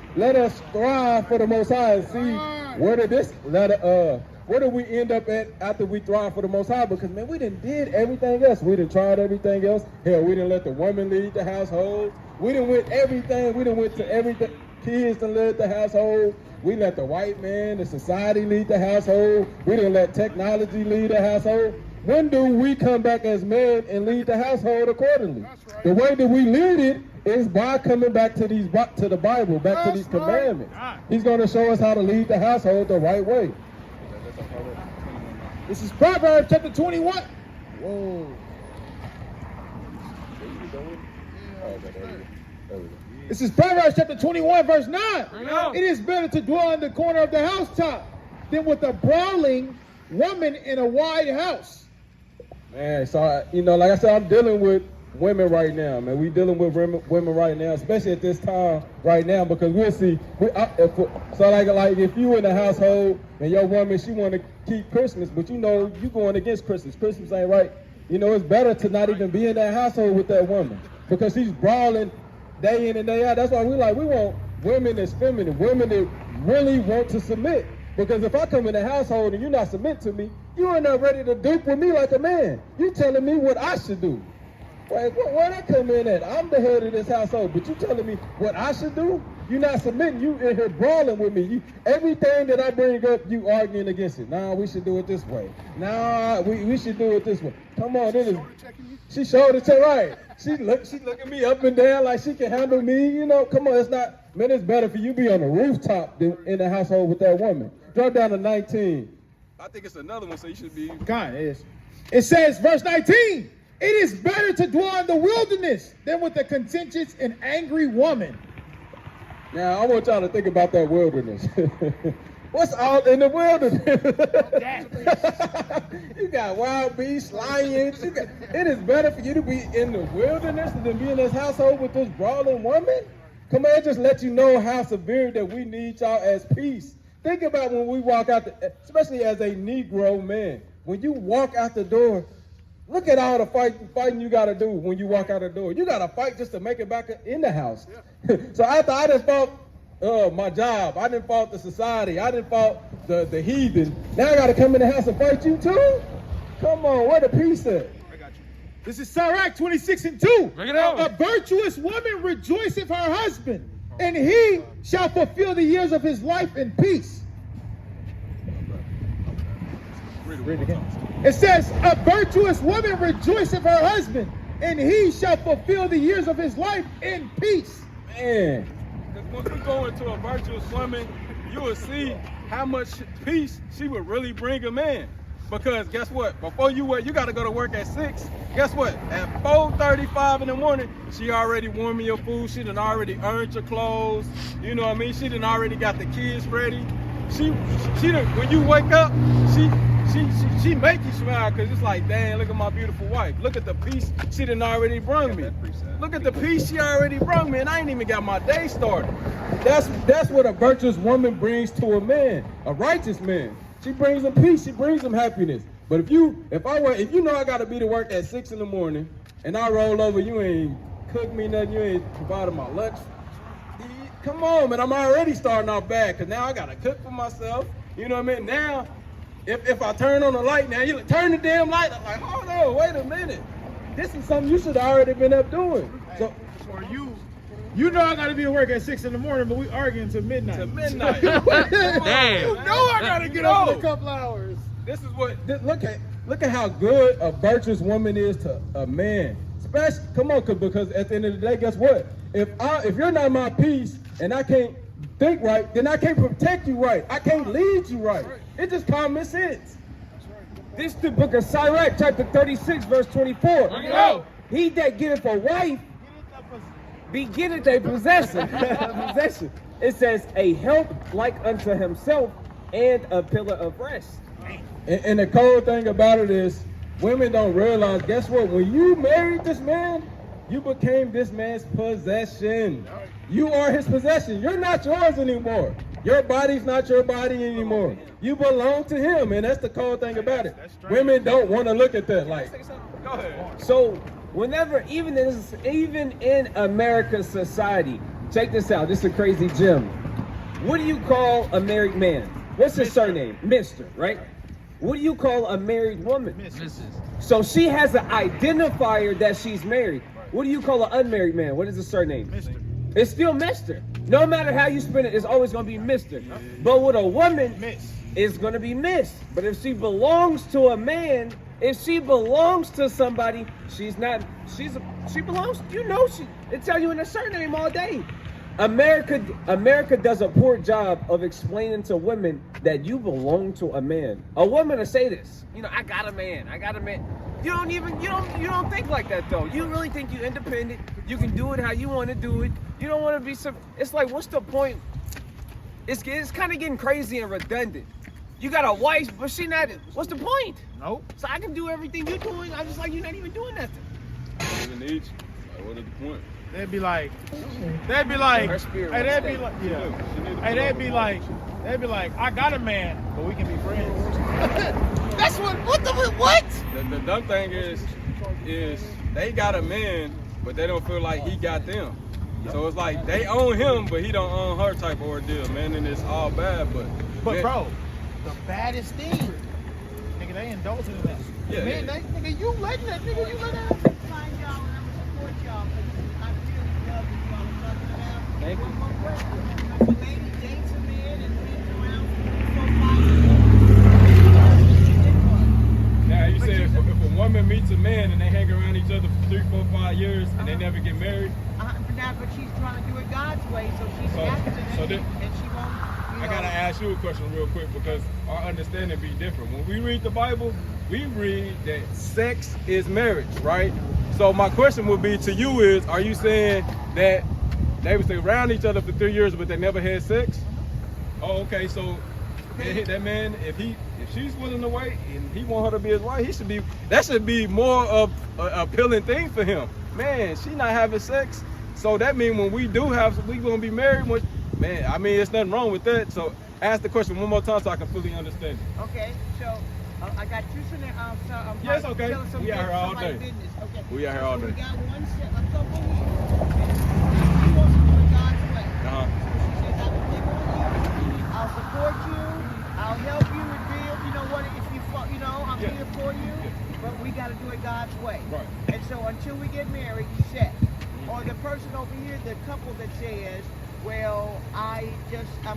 thrive for the Most High and see where do we end up at after we thrive for the Most High? Because man, we done did everything else. We done tried everything else. Hell, we didn't let the woman lead the household. We done went everything. We done went to everything. Kids done led the household. We let the white man, the society lead the household. We didn't let technology lead the household. When do we come back as men and lead the household accordingly? Right. The way that we lead it is by coming back to the Bible, back to these commandments. Right. He's going to show us how to lead the household the right way. This is Proverbs chapter 21. Whoa. This is Proverbs chapter 21, verse 9. It is better to dwell in the corner of the housetop than with a brawling woman in a wide house. Man, so, you know, like I said, I'm dealing with women right now, man. We dealing with women right now, especially at this time right now, because we'll see. So like if you in a household and your woman, she want to keep Christmas, but you know you going against Christmas. Christmas ain't right. You know, it's better to not even be in that household with that woman, because she's brawling day in and day out. That's why we want women that's feminine, women that really want to submit. Because if I come in the household and you're not submit to me, you are not ready to duke with me like a man. You telling me what I should do. Wait, where that come in at? I'm the head of this household, but you telling me what I should do? You're not submitting. You in here brawling with me. Everything that I bring up, you arguing against it. Nah, we should do it this way. Nah, we should do it this way. Come on, she showed it to right. She looking me up and down like she can handle me. You know, come on, it's not. Man, it's better for you to be on the rooftop than in the household with that woman. Drop down to 19. I think it's another one, so you should be. God, it is. It says, verse 19. It is better to dwell in the wilderness than with a contentious and angry woman. Now, I want y'all to think about that wilderness. What's all in the wilderness? You got wild beasts, lions. It is better for you to be in the wilderness than be in this household with this brawling woman? Come on, just let you know how severe that we need y'all as peace. Think about when we walk out, especially as a Negro man, when you walk out the door, look at all the fighting you got to do when you walk out the door. You got to fight just to make it back in the house. Yeah. So after I done fought my job, I done fought the society, I done fought the heathen, now I got to come in the house and fight you too? Come on, where the peace at? I got you. This is Sirach 26:2. Bring it out. A virtuous woman rejoiceth her husband, and he shall fulfill the years of his life in peace. Read it again. It says, a virtuous woman rejoiceth her husband, and he shall fulfill the years of his life in peace. Man. Because once we go into a virtuous woman, you will see how much peace she would really bring a man. Because guess what? Before you got to go to work at 6. Guess what? At 4:35 in the morning, she already warmed your food. She done already earned your clothes. You know what I mean? She done already got the kids ready. She done, when you wake up, she make you smile because it's like, dang, look at my beautiful wife. Look at the peace she done already brung me. Look at the peace she already brung me, and I ain't even got my day started. That's what a virtuous woman brings to a man, a righteous man. She brings him peace. She brings him happiness. But if you know I gotta be to work at 6 in the morning, and I roll over, you ain't cook me nothing, you ain't provided my lunch. Come on, man, I'm already starting off bad, cause now I gotta cook for myself. You know what I mean? Now, if I turn on the light now, you turn the damn light. I'm like, hold on, wait a minute. This is something you should have already been up doing. So for you know I gotta be at work at 6 in the morning, but we arguing till midnight. To midnight. Damn. You know I gotta get up in a couple hours. This is what. Look at how good a virtuous woman is to a man. Especially, come on, because at the end of the day, guess what? If you're not my peace and I can't think right, then I can't protect you right. I can't lead you right. It's just common sense. This is the book of Sirach, chapter 36, verse 24. Bring it out. He that getteth a wife, begetteth a possession. It says, a help like unto himself and a pillar of rest. And the cold thing about it is, women don't realize, guess what? When you married this man, you became this man's possession. You are his possession. You're not yours anymore. Your body's not your body anymore. You belong to him, and that's the cold thing about it. Women don't want to look at that like. Go ahead. So whenever, even in America's society, check this out. This is a crazy gem. What do you call a married man? What's his surname? Mr., right? What do you call a married woman? Mrs. So she has an identifier that she's married. What do you call an unmarried man? What is the surname? Mr. It's still Mr. No matter how you spin it, it's always going to be Mr. But with a woman, Miss. it's going to be Miss. But if she belongs to a man, if she belongs to somebody, she belongs, it tell you in a surname all day. America does a poor job of explaining to women that you belong to a man. A woman will say this, I got a man. You don't think like that though. You really think you're independent. You can do it how you want to do it. You don't want to be it's like, what's the point? It's kind of getting crazy and redundant. You got a wife, but she not, what's the point? Nope. So I can do everything you're doing. I'm just like, you're not even doing nothing. What is the point? They'd be like, Her spirit hey, wants they'd be that. like, yeah. Hey, they'd be like, I got a man, but we can be friends. That's what The dumb thing is they got a man, but they don't feel like he got them. So it's like they own him, but he don't own her type of ordeal, man. And it's all bad, but bro, the baddest thing, nigga, they indulging in that. Yeah, Man, yeah. nigga, you letting that, nigga, you letting that. Find y'all and I'm gonna support y'all because I really love what y'all are talking about. Thank you. One more question. If a lady dates a man and been around for 5 years, now you said if a woman meets a man and they hang around each other for 3, 4, 5 years and they never get married. but she's trying to do it God's way, so she's abstinent and she won't. I gotta ask you a question real quick because our understanding be different. When we read the Bible, we read that sex is marriage, right? So my question would be to you is, are you saying that they would stay around each other for 3 years but they never had sex? Oh, okay, so that man, if she's willing to wait and he want her to be his wife, that should be more of an appealing thing for him. Man, she not having sex, so that means when we gonna be married. Man, I mean, there's nothing wrong with that. So ask the question one more time so I can fully understand it. Okay, so I got two scenarios. Yes, okay. We out here all day. Business. Okay. We out here all day. We got a couple here. She wants to do it God's way. Uh-huh. She says, I believe on you. I'll support you. I'll help you reveal. You know what? If you, I'm here for you. Yeah. But we got to do it God's way. Right. And so until we get married, you set. Or the person over here, the couple that says, well, I'm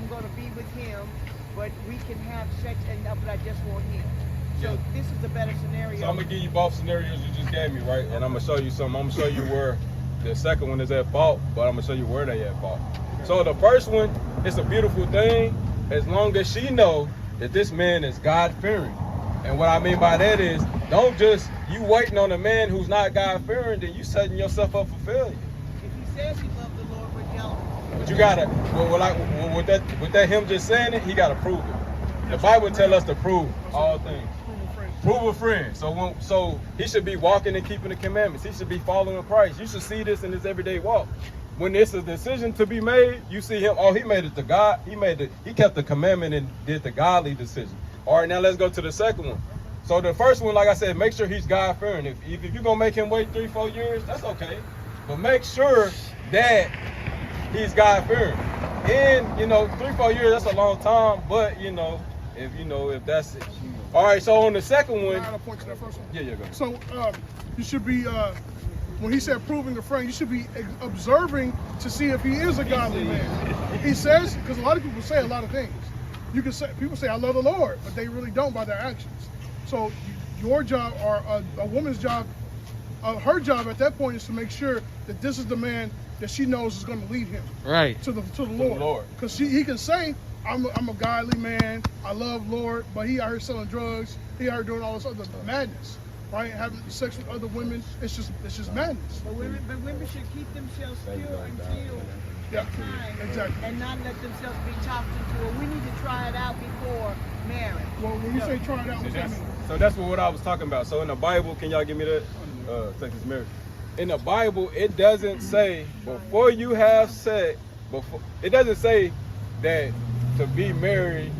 going to be with him, but we can have sex, but I just want him. So this is the better scenario. So I'm gonna give you both scenarios you just gave me, right? And I'm gonna show you something. I'm gonna show you where the second one is at fault, but I'm gonna show you where they at fault. So the first one, it's a beautiful thing as long as she know that this man is God-fearing. And what I mean by that is, don't just, you waiting on a man who's not God-fearing, then you setting yourself up for failure. If he says he loved the Lord, we're jealous. But you gotta, with that him just saying it, he gotta prove it. The Bible tell us to prove all things. Prove a friend. So he should be walking and keeping the commandments. He should be following Christ. You should see this in his everyday walk. When it's a decision to be made, you see him, he made it to God. He kept the commandment and did the godly decision. All right, now let's go to the second one. So the first one, like I said, make sure he's God-fearing. If you're going to make him wait 3-4 years, that's okay. But make sure that he's God-fearing. And, 3-4 years, that's a long time. But, if that's it. All right, so on the second one. I'll point to that first one. Yeah, go ahead. So you should be, when he said proving a friend, you should be observing to see if he is a godly man. He says, because a lot of people say a lot of things. People say, I love the Lord, but they really don't by their actions. So your job, or a woman's job, her job at that point is to make sure that this is the man that she knows is going to lead him to the Lord. Because he can say, I'm a godly man, I love Lord, but he out here selling drugs, he out here doing all this other madness, right? Having sex with other women, it's just madness. But women should keep themselves pure until Yeah, time, exactly. and not let themselves be talked into. We need to try it out before marriage. Well, when you say try it out, what's that mean? So that's what I was talking about. So in the Bible, can y'all give me that? Texas marriage. In the Bible, it doesn't say before you have sex. It doesn't say that to be married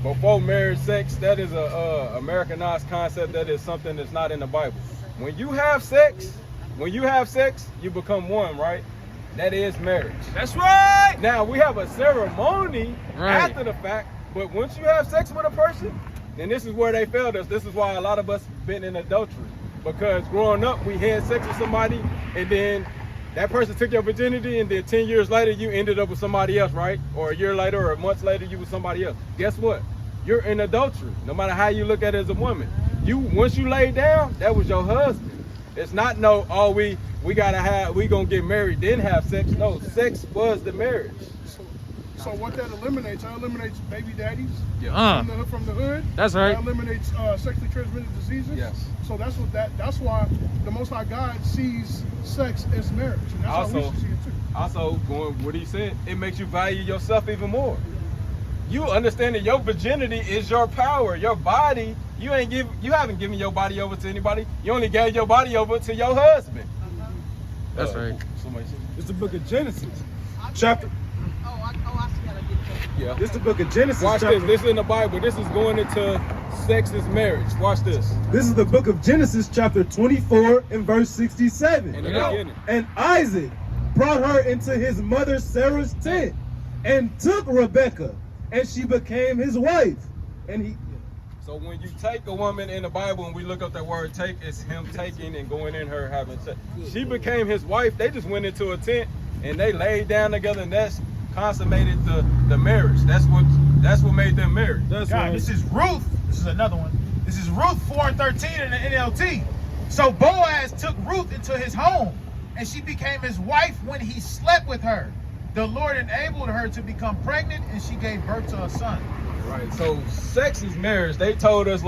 before marriage sex. That is a Americanized concept. That is something that's not in the Bible. When you have sex, you become one, right? That is marriage. That's right. Now we have a ceremony after the fact, but once you have sex with a person, then this is where they failed us. This is why a lot of us been in adultery, because growing up we had sex with somebody, and then that person took your virginity, and then 10 years later you ended up with somebody else, right? Or a year later, or a month later, you with somebody else. Guess what? You're in adultery. No matter how you look at it as a woman, once you lay down, that was your husband. It's not we gonna get married then have sex. No, sex was the marriage. So what that eliminates baby daddies from the hood. That's right. That eliminates sexually transmitted diseases. Yes. So that's why the Most High God sees sex as marriage. And that's how we should see it too. Also, going what he said, it makes you value yourself even more. You understand that your virginity is your power, your body. You haven't given your body over to anybody. You only gave your body over to your husband. That's right. It's the book of Genesis, chapter. I see how to get that. Yeah. This is the book of Genesis. Watch chapter, this. This is in the Bible. This is going into sex is marriage. Watch this. This is the book of Genesis, chapter 24, and verse 67. In the beginning. And Isaac brought her into his mother Sarah's tent and took Rebekah, and she became his wife. So when you take a woman in the Bible and we look up that word take, it's him taking and going in her having sex. She became his wife. They just went into a tent and they laid down together, and that's consummated the marriage. That's what made them married. God, this is Ruth. This is another one. This is Ruth 4:13 in the NLT. So Boaz took Ruth into his home, and she became his wife when he slept with her. The Lord enabled her to become pregnant, and she gave birth to a son. Right. So sex is marriage. They told us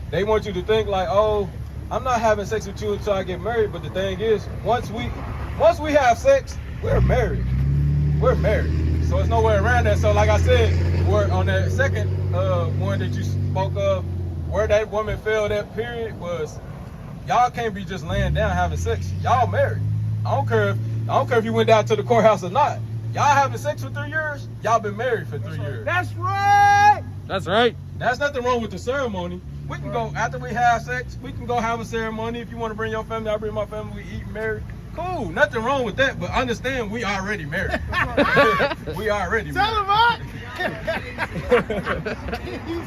they want you to think I'm not having sex with you until I get married. But the thing is, once we have sex, we're married. We're married. So there's no way around that. So like I said, we're on that second one that you spoke of, where that woman failed that period was, y'all can't be just laying down having sex. Y'all married. I don't care if you went down to the courthouse or not. Y'all having sex for 3 years, y'all been married for 3 years. That's right. That's right. There's nothing wrong with the ceremony. We can go, after we have sex, we can go have a ceremony. If you want to bring your family, I'll bring my family, we eat and marry. Cool, nothing wrong with that, but understand we already married. We already married. Tell him, Mark.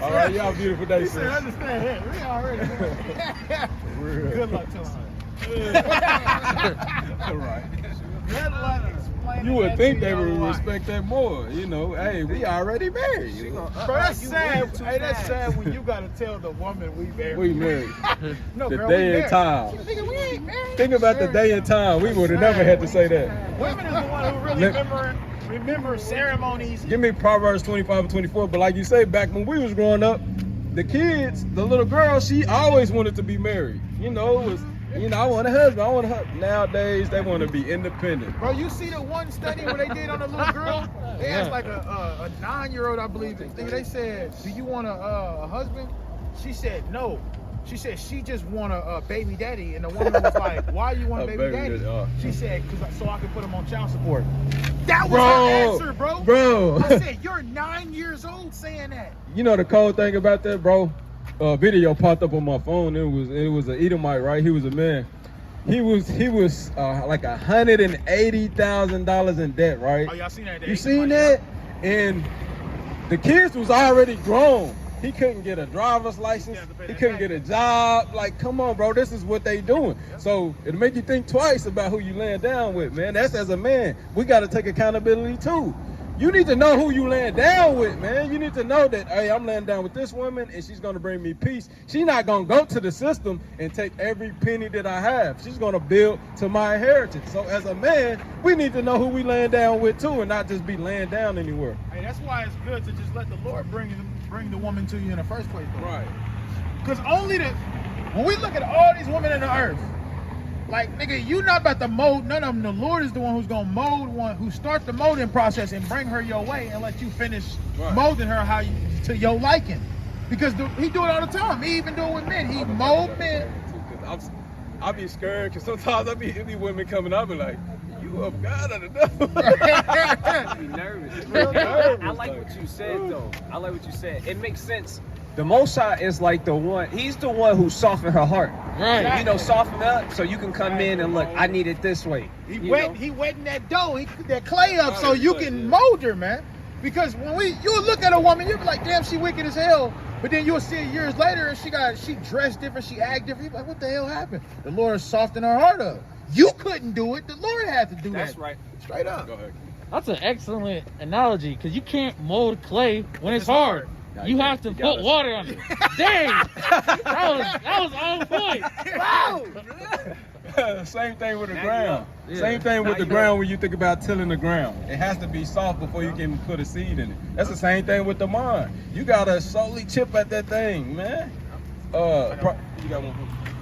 All right, y'all beautiful day, He sis. said, understand it. We already married. Good luck to him. All right. Good luck explaining You would that think to they your would wife. respect that more. Hey, we already married. Bro, that's sad. Hey, that's sad when you gotta tell the woman we married. We married. No, The girl, day we and married. time. Nigga, we ain't married. Think about the day and time. We would have never had to say that. Women is the one who really remember ceremonies. Give me Proverbs 25 and 24. But like you say, back when we was growing up, the kids, the little girl, she always wanted to be married. You know, it was, you know, I want a husband, I want a husband. Nowadays, they want to be independent. Bro, you see the one study where they did on a little girl? They asked like a 9-year-old, I believe. They said, "Do you want a husband?" She said, "No." She said she just want a baby daddy, and the woman was like, "Why you want a baby daddy?" She said, "Cause so I can put him on child support." That was her answer, bro. Bro, I said, "You're 9 years old saying that." You know the cold thing about that, bro? Video popped up on my phone. It was an Edomite, right? He was a man. He was like $180,000 in debt, right? Oh, y'all seen that? You seen that? And the kids was already grown. He couldn't get a driver's license. He couldn't get a job. Like, come on, bro. This is what they doing. So it'll make you think twice about who you laying down with, man. That's as a man. We got to take accountability too. You need to know who you laying down with, man. You need to know that, hey, I'm laying down with this woman and she's going to bring me peace. She's not going to go to the system and take every penny that I have. She's going to build to my inheritance. So as a man, we need to know who we laying down with too and not just be laying down anywhere. Hey, that's why it's good to just let the Lord bring the woman to you in the first place, bro. Right. Because when we look at all these women in the earth, like, nigga, you not about to mold none of them. The Lord is the one who's gonna mold who start the molding process and bring her your way and let you finish molding her to your liking. Because he do it all the time. He even do it with men. He mold men. I be scared because sometimes it be women coming up and like, you of God or the devil. Be nervous. I like what you said though. I like what you said. It makes sense. The Most High is like the one. He's the one who softened her heart. Right. You know, soften up so you can come in and look. I need it this way. He wetting that dough, that clay up so you can mold her, man. Because when you look at a woman, you'll be like, damn, she wicked as hell. But then you'll see it years later and she dressed different, she act different. You're like, what the hell happened? The Lord softened her heart up. You couldn't do it. The Lord had to do that. That's right. Straight up. Go ahead. That's an excellent analogy because you can't mold clay when it's hard. You have to put water on it. Dang! That was on point. Wow! Same thing with the ground. Yeah. Same thing with the ground when you think about tilling the ground. It has to be soft before you can put a seed in it. That's the same thing with the mind. You gotta slowly chip at that thing, man. You got one.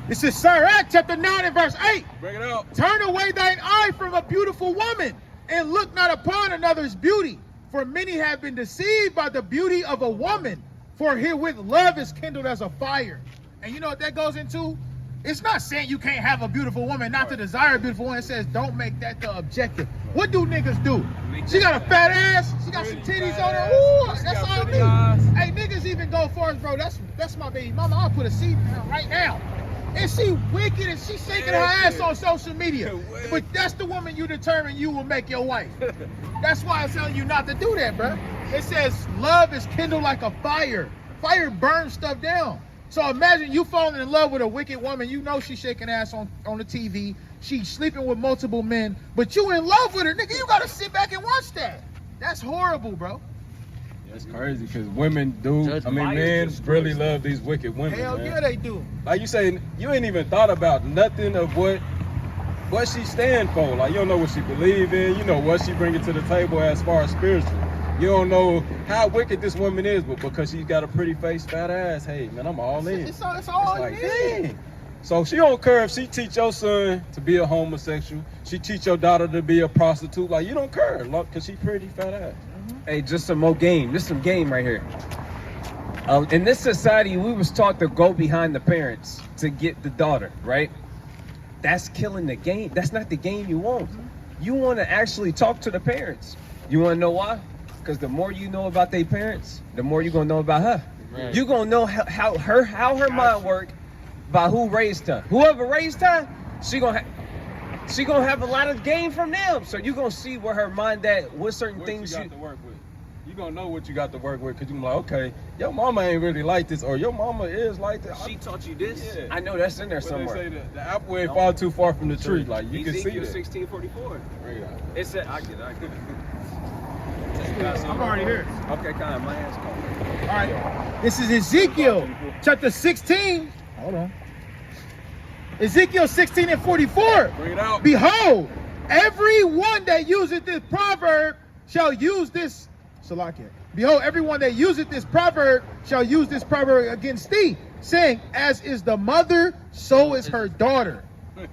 This is Sirach chapter 9 and verse 8. Bring it out. Turn away thine eye from a beautiful woman and look not upon another's beauty. For many have been deceived by the beauty of a woman, for herewith love is kindled as a fire. And you know what that goes into? It's not saying you can't have a beautiful woman, not to desire a beautiful woman. It says don't make that the objective. What do niggas do? She got a fat ass, she got some titties on her. Ooh, that's all me. Hey, niggas even go far as, bro, that's my baby mama. I'll put a seed in her right now. And she wicked and she shaking her ass on social media. But that's the woman you determine you will make your wife. That's why I'm telling you not to do that, bro. It says love is kindled like a fire. Fire burns stuff down. So imagine you falling in love with a wicked woman. You know she's shaking ass on the TV. She's sleeping with multiple men. But you in love with her, nigga. You gotta sit back and watch that. That's horrible, bro. That's crazy because women men really love these wicked women. Hell man. Yeah, they do. Like you say, you ain't even thought about nothing of what she stand for. Like you don't know what she believe in. You know what she bringing to the table as far as spiritual. You don't know how wicked this woman is, but because she's got a pretty face, fat ass, hey man, I'm all in. It's all like, in. dang. So she don't care if she teach your son to be a homosexual. She teach your daughter to be a prostitute. Like you don't care, because she pretty fat ass. Hey, just some more game. Just some game right here. In this society, we was taught to go behind the parents to get the daughter, right? That's killing the game. That's not the game you want. You want to actually talk to the parents. You want to know why? Because the more you know about their parents, the more you're going to know about her. Right. You're going to know how her mind work by who raised her. Whoever raised her, she going to have a lot of game from them. So you're going to see where her mind at, what certain things you got to work with. You're going to know what you got to work with because you're like, okay, your mama ain't really like this or your mama is like this. She taught you this? Yeah. I know that's in there somewhere. They say the apple ain't fall too far from the tree. Like, you can see that. 1644. It said, I get it. I'm already here. Okay, kind of. My ass cold. All right. This is Ezekiel chapter 16. Hold on. Ezekiel 16 and 44. Bring it out. Behold, every one that uses this proverb shall use this. Salakia. Behold, everyone that useth this proverb shall use this proverb against thee, saying, as is the mother, so is her daughter.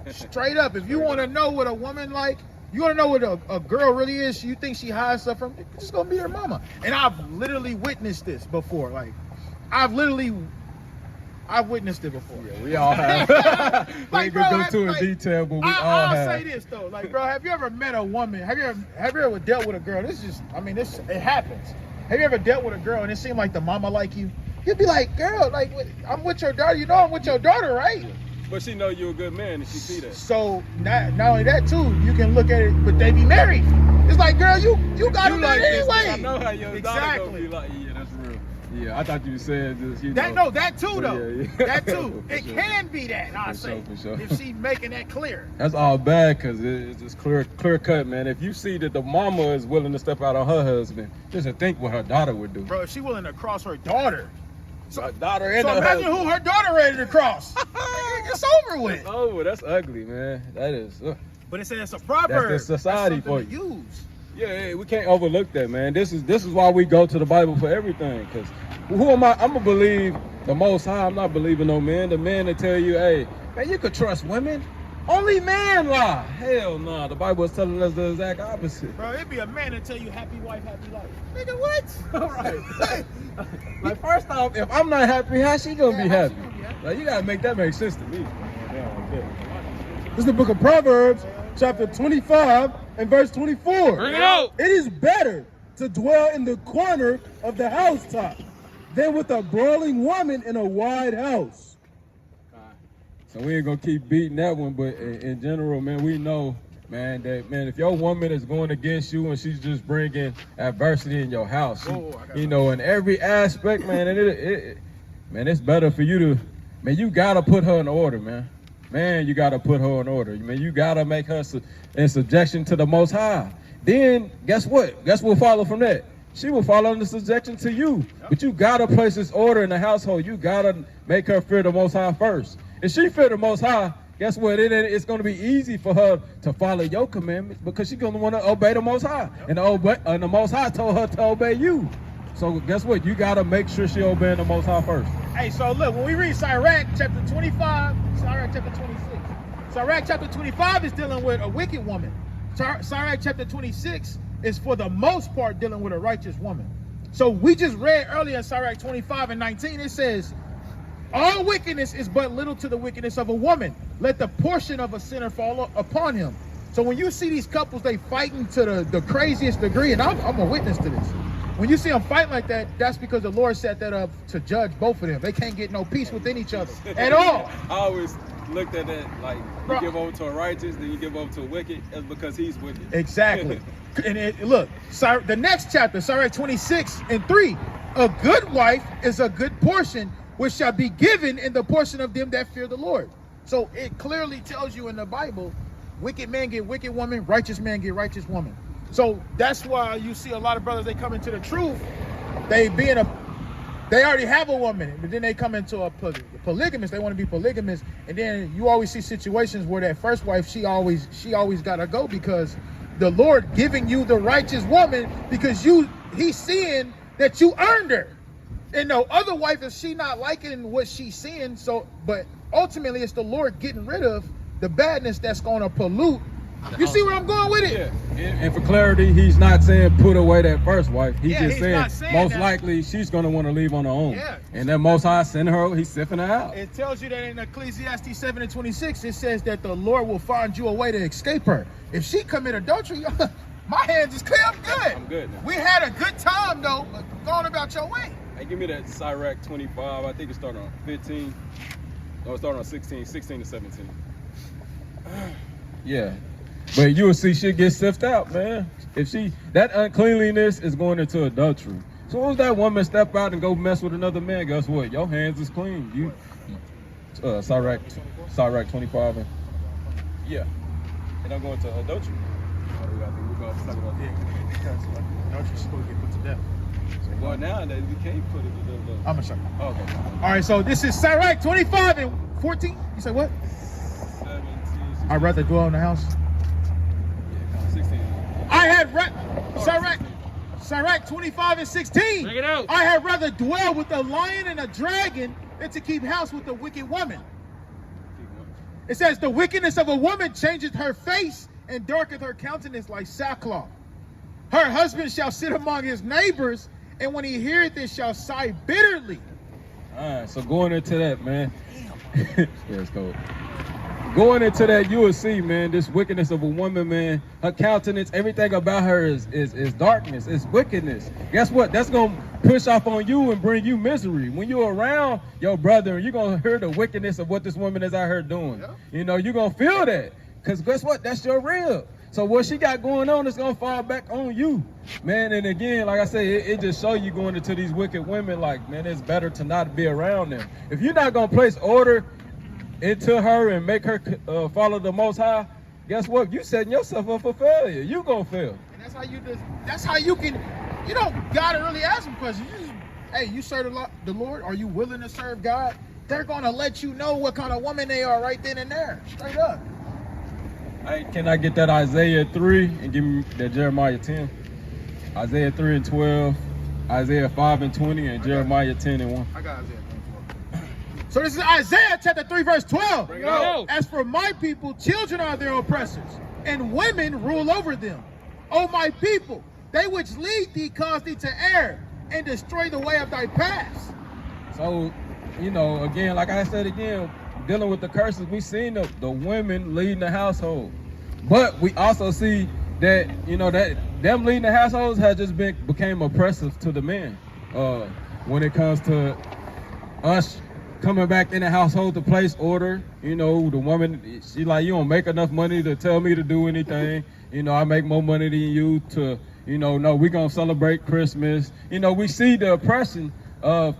Straight up, if you want to know what a woman like, you want to know what a girl really is, you think she hides stuff from, just go meet her mama. And I've literally witnessed this before. Like, I've witnessed it before. Yeah, we all have. Like, we ain't gonna go too in detail, but we all have. I'll say this though, like, bro, have you ever met a woman? Have you ever dealt with a girl? This is, I mean, it happens. Have you ever dealt with a girl and it seemed like the mama like you? You'd be like, girl, like, I'm with your daughter. You know I'm with your daughter, right? But she know you're a good man, and she see that. So not only that too, you can look at it, but they be married. It's like, girl, you got him like anyway. I know how your daughter gonna be like, yeah, that's real. Yeah, I thought you said just, you know. No, that too though. Yeah. That too. It can be that. I say, for sure. if she making that clear. That's all bad because it's just clear cut, man. If you see that the mama is willing to step out on her husband, just to think what her daughter would do. Bro, if she willing to cross her daughter. So daughter and so her imagine husband. who her daughter ready to cross. It's over with. It's over. That's ugly, man. That is. But it says it's a proverb. That's the society That's for something you. to use. Yeah, we can't overlook that, man. This is why we go to the Bible for everything. Because who am I? I'm gonna believe the Most High. I'm not believing no man. The man that tell you, hey, man, you could trust women. Only man lie. Hell no. Nah. The Bible is telling us the exact opposite. Bro, it'd be a man that tell you happy wife, happy life. Nigga, what? All right. Like, first off, if I'm not happy, how she gonna be happy? Like, you gotta make sense to me. This is the book of Proverbs, chapter 25 and verse 24. Bring it out. It is better to dwell in the corner of the housetop than with a brawling woman in a wide house. So we ain't gonna keep beating that one, but in general, man, we know, man, that, man, if your woman is going against you and she's just bringing adversity in your house, you know, in every aspect, man, man, it's better for you to, man, you gotta put her in order, man. Man, you gotta put her in order. Man, you gotta make her in subjection to the Most High. Then, guess what? Guess what will follow from that? She will follow under subjection to you. But you gotta place this order in the household. You gotta make her fear the Most High first. If she fear the Most High, guess what? It's going to be easy for her to follow your commandments because she's going to want to obey the Most High. And the Most High told her to obey you. So guess what? You got to make sure she obeying the Most High first. Hey, so look, when we read Sirach chapter 25, Sirach chapter 26. Sirach chapter 25 is dealing with a wicked woman. Sirach chapter 26 is for the most part dealing with a righteous woman. So we just read earlier in Sirach 25 and 19, it says, all wickedness is but little to the wickedness of a woman. Let the portion of a sinner fall upon him. So when you see these couples, they fighting to the craziest degree, and I'm a witness to this. When you see them fight like that, that's because the Lord set that up to judge both of them. They can't get no peace within each other at all. I always looked at that like you give over to a righteous, then you give over to a wicked. That's because he's wicked. Exactly. And look, the next chapter, Sirach 26 and 3, a good wife is a good portion, which shall be given in the portion of them that fear the Lord. So it clearly tells you in the Bible, wicked man get wicked woman, righteous man get righteous woman. So that's why you see a lot of brothers, they come into the truth, they already have a woman, but then they come into a polygamous, they want to be polygamous, and then you always see situations where that first wife, she always gotta go because the Lord giving you the righteous woman because he's seeing that you earned her. And no other wife, is she not liking what she's seeing, but ultimately it's the Lord getting rid of the badness that's going to pollute. You see where I'm going with it? Yeah. And for clarity, he's not saying put away that first wife. He's just saying most that. Likely she's going to want to leave on her own. Yeah. And then Most High send her, he's sifting her out. It tells you that in Ecclesiastes 7 and 26, it says that the Lord will find you a way to escape her. If she commit adultery, my hands is clear, I'm good. I'm good now. We had a good time, though, going about your way. Hey, give me that Sirach 25. I think it started on 15. No, it started on 16 to 17. Yeah. But you will see she get sifted out, man. If that uncleanliness is going into adultery. So once that woman step out and go mess with another man, guess what? Your hands is clean. Sirach 25. Yeah. And I'm going to adultery. We're going to talk about that. Because adultery is supposed to get put to death. Well, nowadays we can't put it to the. I'm gonna show you. Oh, okay. All right, so this is Sirach 25 and 14. You said what? 17. I'd rather dwell in the house. Yeah, 16. I had Sirach Sirach 25 and 16. Bring it out. I had rather dwell with a lion and a dragon than to keep house with a wicked woman. It says, the wickedness of a woman changeth her face and darketh her countenance like sackcloth. Her husband shall sit among his neighbors, and when he heareth it shall sigh bitterly. All right, so going into that, man. Yeah, it's cold. Going into that, you will see, man, this wickedness of a woman, man. Her countenance, everything about her is darkness, it's wickedness. Guess what? That's going to push off on you and bring you misery. When you're around your brother, you're going to hear the wickedness of what this woman is out here doing. Yeah. You know, you're going to feel that. Because guess what? That's your real. So what she got going on is going to fall back on you, man. And again, like I say, it just show you going into these wicked women, like, man, it's better to not be around them. If you're not going to place order into her and make her follow the Most High, guess what? You setting yourself up for failure. You gonna fail. And that's how you can, you don't gotta really ask them questions. You just, hey, you serve the Lord? Are you willing to serve God? They're gonna let you know what kind of woman they are right then and there, straight up. Hey, can I get that Isaiah 3 and give me that Jeremiah 10? Isaiah 3 and 12, Isaiah 5 and 20, and Jeremiah 10 and 1. I got Isaiah 3 and 12. So this is Isaiah chapter 3, verse 12. Bring it out. As for my people, children are their oppressors, and women rule over them. O my people, they which lead thee cause thee to err, and destroy the way of thy paths. So, you know, again, like I said again, dealing with the curses, we seen the women leading the household. But we also see that, you know, that them leading the households has just became oppressive to the men. When it comes to us coming back in the household to place order, you know, the woman, she like, you don't make enough money to tell me to do anything. You know, I make more money than you to, you know, no, we're going to celebrate Christmas. You know, we see the oppression of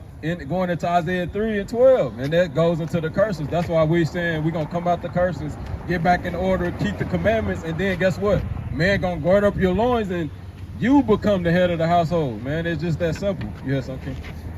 going into Isaiah 3 and 12, and that goes into the curses. That's why we're saying we're going to come out the curses, get back in order, keep the commandments, and then guess what? Man going to guard up your loins and you become the head of the household, man. It's just that simple. Yes, okay.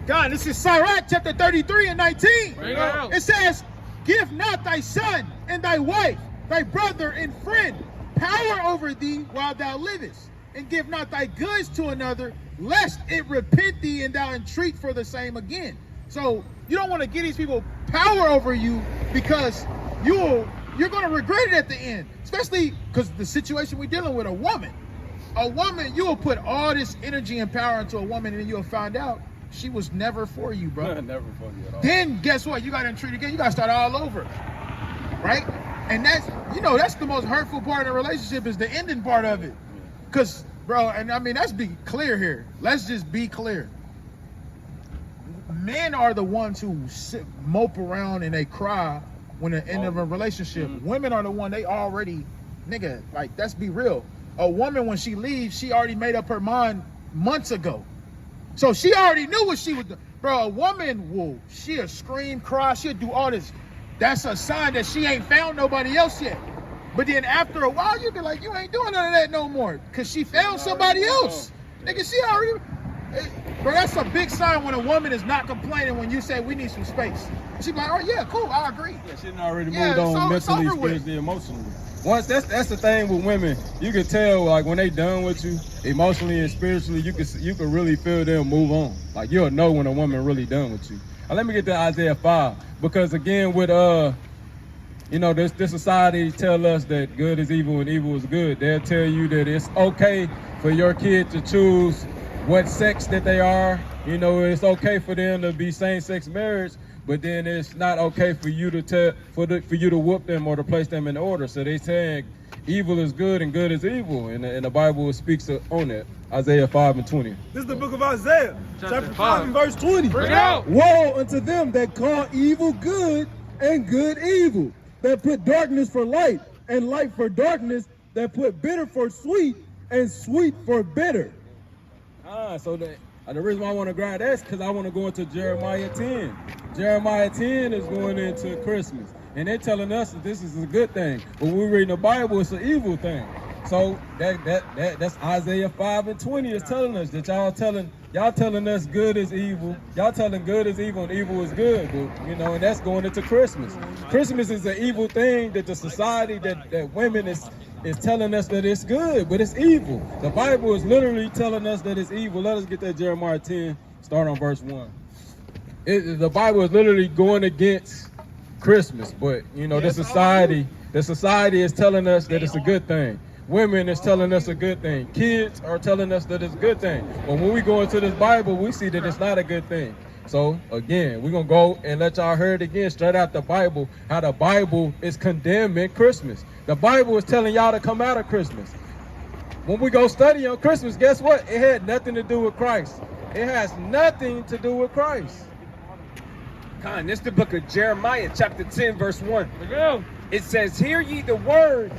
God, this is Sirach chapter 33 and 19. Bring it out. It says, give not thy son and thy wife, thy brother and friend, power over thee while thou livest, and give not thy goods to another, lest it repent thee and thou entreat for the same again. So you don't want to give these people power over you, because you're going to regret it at the end, especially because the situation we're dealing with, a woman, you will put all this energy and power into a woman, and then you'll find out she was never for you, bro. Never for you at all. Then guess what? You got to entreat again. You got to start all over, right? And that's, you know, that's the most hurtful part of the relationship, is the ending part of it. Because, bro, and I mean, let's be clear here. Let's just be clear. Men are the ones who mope around and they cry when the end of a relationship. Mm-hmm. Women are the one, they already, nigga, like, let's be real. A woman, when she leaves, she already made up her mind months ago. So she already knew what she would do. Bro, a woman she'll scream, cry, she'll do all this. That's a sign that she ain't found nobody else yet. But then after a while, you'll be like, you ain't doing none of that no more, because she found somebody else. Nigga, she already, bro, that's a big sign when a woman is not complaining when you say we need some space. She be like, oh yeah, cool, I agree. Yeah, she done already moved on mentally, spiritually, emotionally. Once that's the thing with women, you can tell, like, when they done with you emotionally and spiritually, you can really feel them move on. Like, you'll know when a woman really done with you. Now, let me get to Isaiah 5, because again, with you know, this society tell us that good is evil and evil is good. They'll tell you that it's okay for your kid to choose what sex that they are. You know, it's okay for them to be same-sex marriage. But then it's not okay for you to for you to whoop them or to place them in order. So they saying evil is good and good is evil, and the Bible speaks on that. Isaiah 5 and 20. This is the book of Isaiah, chapter 5 and verse 20. Bring it out. Woe unto them that call evil good and good evil, that put darkness for light and light for darkness, that put bitter for sweet and sweet for bitter. So the reason why I want to grab that is because I want to go into Jeremiah 10. Jeremiah 10 is going into Christmas, and they're telling us that this is a good thing. But when we read the Bible, it's an evil thing. So that's Isaiah 5 and 20 is telling us that y'all telling us good is evil. Y'all telling good is evil and evil is good. But, you know, and that's going into Christmas. Christmas is an evil thing that the society that women is is telling us that it's good, but it's evil. The Bible is literally telling us that it's evil. Let us get that Jeremiah 10, start on verse 1. The Bible is literally going against Christmas, but you know, the society is telling us that it's a good thing. Women is telling us a good thing. Kids are telling us that it's a good thing. But when we go into this Bible, we see that it's not a good thing. So again, we're gonna go and let y'all hear it again straight out the Bible, how the Bible is condemning Christmas. The Bible is telling y'all to come out of Christmas. When we go study on Christmas, guess what? It had nothing to do with Christ. It has nothing to do with Christ. Con, this is the book of Jeremiah, chapter 10, verse 1. It says, hear ye the word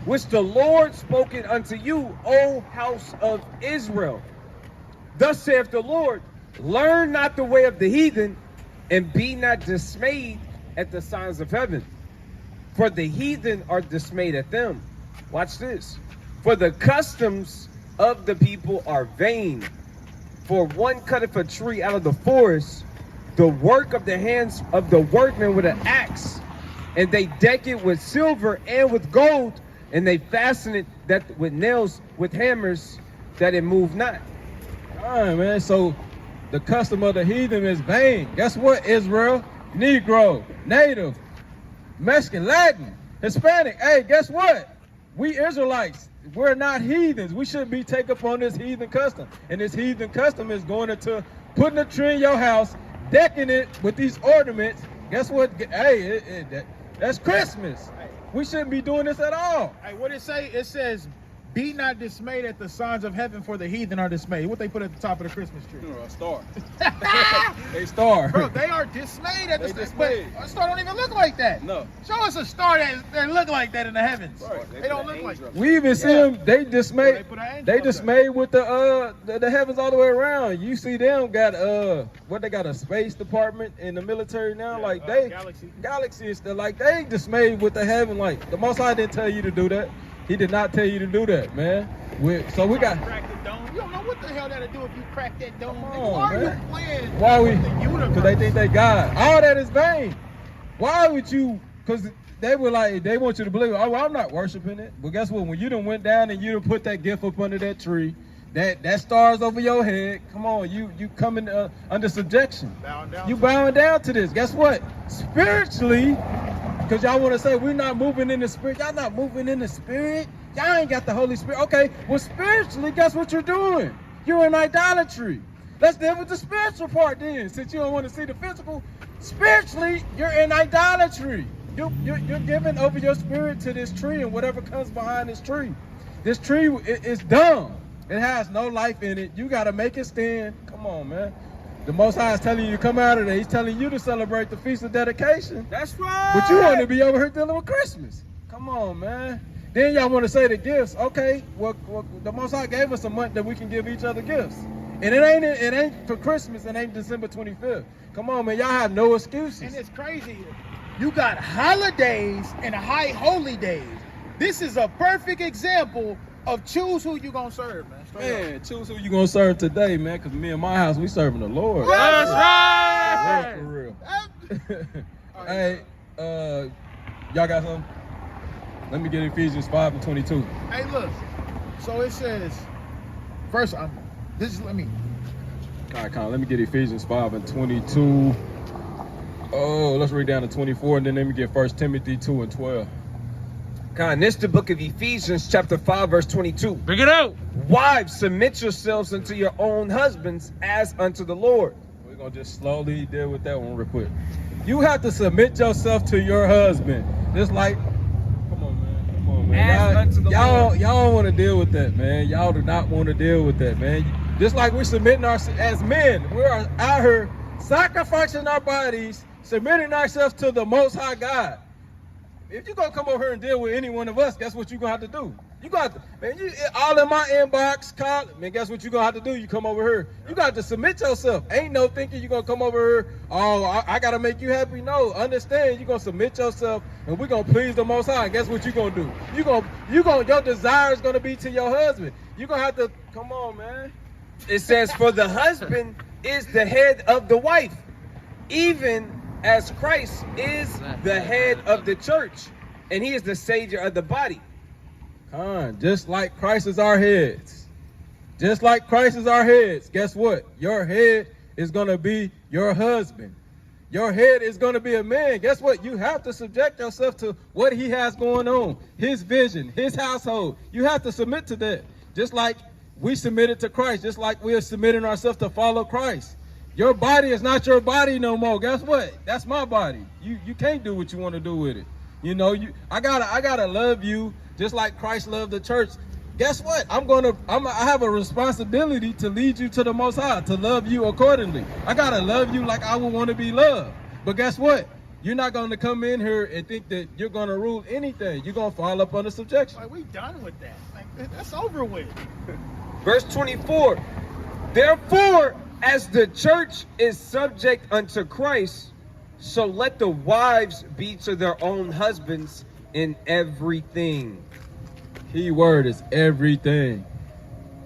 which the Lord spoken unto you, O house of Israel. Thus saith the Lord, learn not the way of the heathen, and be not dismayed at the signs of heaven. For the heathen are dismayed at them. Watch this. For the customs of the people are vain. For one cutteth a tree out of the forest, the work of the hands of the workman with an axe, and they deck it with silver and with gold, and they fasten it that with nails, with hammers, that it move not. All right, man. So the custom of the heathen is vain. Guess what, Israel? Negro, Native, Mexican, Latin, Hispanic. Hey, guess what? We Israelites, we're not heathens. We shouldn't be taken upon this heathen custom. And this heathen custom is going into putting a tree in your house, decking it with these ornaments. Guess what? Hey, that's Christmas. We shouldn't be doing this at all. Hey, what it say? It says, be not dismayed at the signs of heaven, for the heathen are dismayed. What they put at the top of the Christmas tree? A star. A star. Bro, they are dismayed at the star. Dismayed. But a star don't even look like that. No. Show us a star that look like that in the heavens. Right. They don't look like that. We even see them, they dismayed. They up dismayed with the heavens all the way around. You see them got they got a space department in the military now. Like they Galaxy is still like they dismayed with the heaven. Like the Most High didn't tell you to do that. He did not tell you to do that, man. So we got. Crack the dome. You don't know what the hell that'll do if you crack that dome. Come on, Why man. are you playing? Why we? with the universe? Because they think they God. All that is vain. Why would you? Because they were like, they want you to believe, oh, well, I'm not worshiping it. But guess what? When you done went down and you done put that gift up under that tree, that star's over your head. Come on, you coming under subjection. You bowing down to this. Guess what? Spiritually, because y'all want to say we're not moving in the spirit. Y'all not moving in the spirit. Y'all ain't got the Holy Spirit. Okay, well, spiritually, guess what you're doing? You're in idolatry. Let's deal with the spiritual part then. Since you don't want to see the physical, spiritually, you're in idolatry. You're giving over your spirit to this tree and whatever comes behind this tree. This tree is dumb. It has no life in it. You got to make it stand. Come on, man. The Most High is telling you to come out of there. He's telling you to celebrate the Feast of Dedication. That's right. But you want to be over here dealing with Christmas. Come on, man. Then y'all want to say the gifts. Okay, well, the Most High gave us a month that we can give each other gifts. And it ain't for Christmas. It ain't December 25th. Come on, man. Y'all have no excuses. And it's crazy. You got holidays and high holy days. This is a perfect example of choose who you gonna serve, man. Man, choose who you gonna serve today, man. Because me and my house, we serving the Lord. That's right. For real. Hey, y'all got something? Let me get Ephesians 5 and 22. Hey, look. So it says, first, let me. All right, let me get Ephesians 5 and 22. Oh, let's read down to 24, and then let me get 1 Timothy 2 and 12. This is the book of Ephesians, chapter 5, verse 22. Bring it out. Wives, submit yourselves unto your own husbands as unto the Lord. We're going to just slowly deal with that one real quick. You have to submit yourself to your husband. Just like, come on, man. As unto the Lord. Y'all don't want to deal with that, man. Y'all do not want to deal with that, man. Just like we're submitting as men, we're out here sacrificing our bodies, submitting ourselves to the Most High God. If you're going to come over here and deal with any one of us, guess what you're going to have to do? You got to, man, all in my inbox, man, guess what you're going to have to do? You come over here. You got to submit yourself. Ain't no thinking you're going to come over here, oh, I got to make you happy. No, understand, you're going to submit yourself, and we're going to please the Most High. Guess what you're going to do? Your desire is going to be to your husband. You're going to have to, come on, man. It says, for the husband is the head of the wife, even as Christ is the head of the church, and he is the savior of the body. Just like Christ is our heads. Just like Christ is our heads. Guess what? Your head is going to be your husband. Your head is going to be a man. Guess what? You have to subject yourself to what he has going on, his vision, his household. You have to submit to that. Just like we submitted to Christ, just like we are submitting ourselves to follow Christ. Your body is not your body no more. Guess what? That's my body. You can't do what you want to do with it. You know, I gotta love you just like Christ loved the church. Guess what? I have a responsibility to lead you to the Most High, to love you accordingly. I gotta love you like I would want to be loved. But guess what? You're not gonna come in here and think that you're gonna rule anything. You're gonna fall up under subjection. Like, we done with that. Like, that's over with. Verse 24. Therefore, as the church is subject unto Christ, so let the wives be to their own husbands in everything. Key word is everything.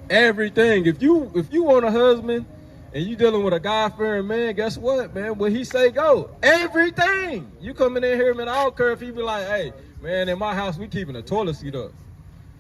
Everything. If you want a husband and you dealing with a God-fearing man, guess what, man? When he say go, everything. You coming in here, man, I don't care if he be like, hey, man, in my house, we keeping a toilet seat up.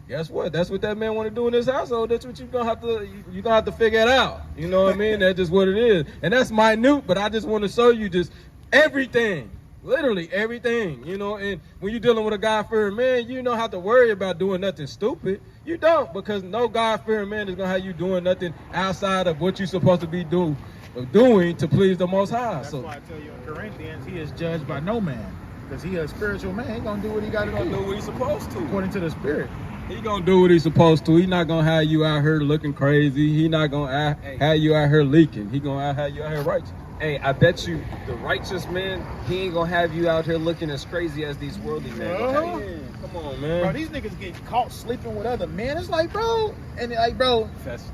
Guess what? That's what that man want to do in his household. That's what you're gonna have to figure it out. You know what I mean? That's just what it is. And that's minute, but I just want to show you just everything. Literally everything, you know. And when you're dealing with a God-fearing man, you don't have to worry about doing nothing stupid. You don't, because no God-fearing man is gonna have you doing nothing outside of what you're supposed to be doing to please the Most High. That's why I tell you in Corinthians, he is judged by no man, because he is a spiritual man. He gonna do what he got to do. Do what he's supposed to, according to the Spirit. He gonna do what he's supposed to. He not gonna have you out here looking crazy. He not gonna have you out here leaking. He gonna have you out here righteous. Hey, I bet you the righteous man, he ain't gonna have you out here looking as crazy as these worldly men. Hey, come on, man. Bro, these niggas get caught sleeping with other men. It's like, bro, and like, bro, yes,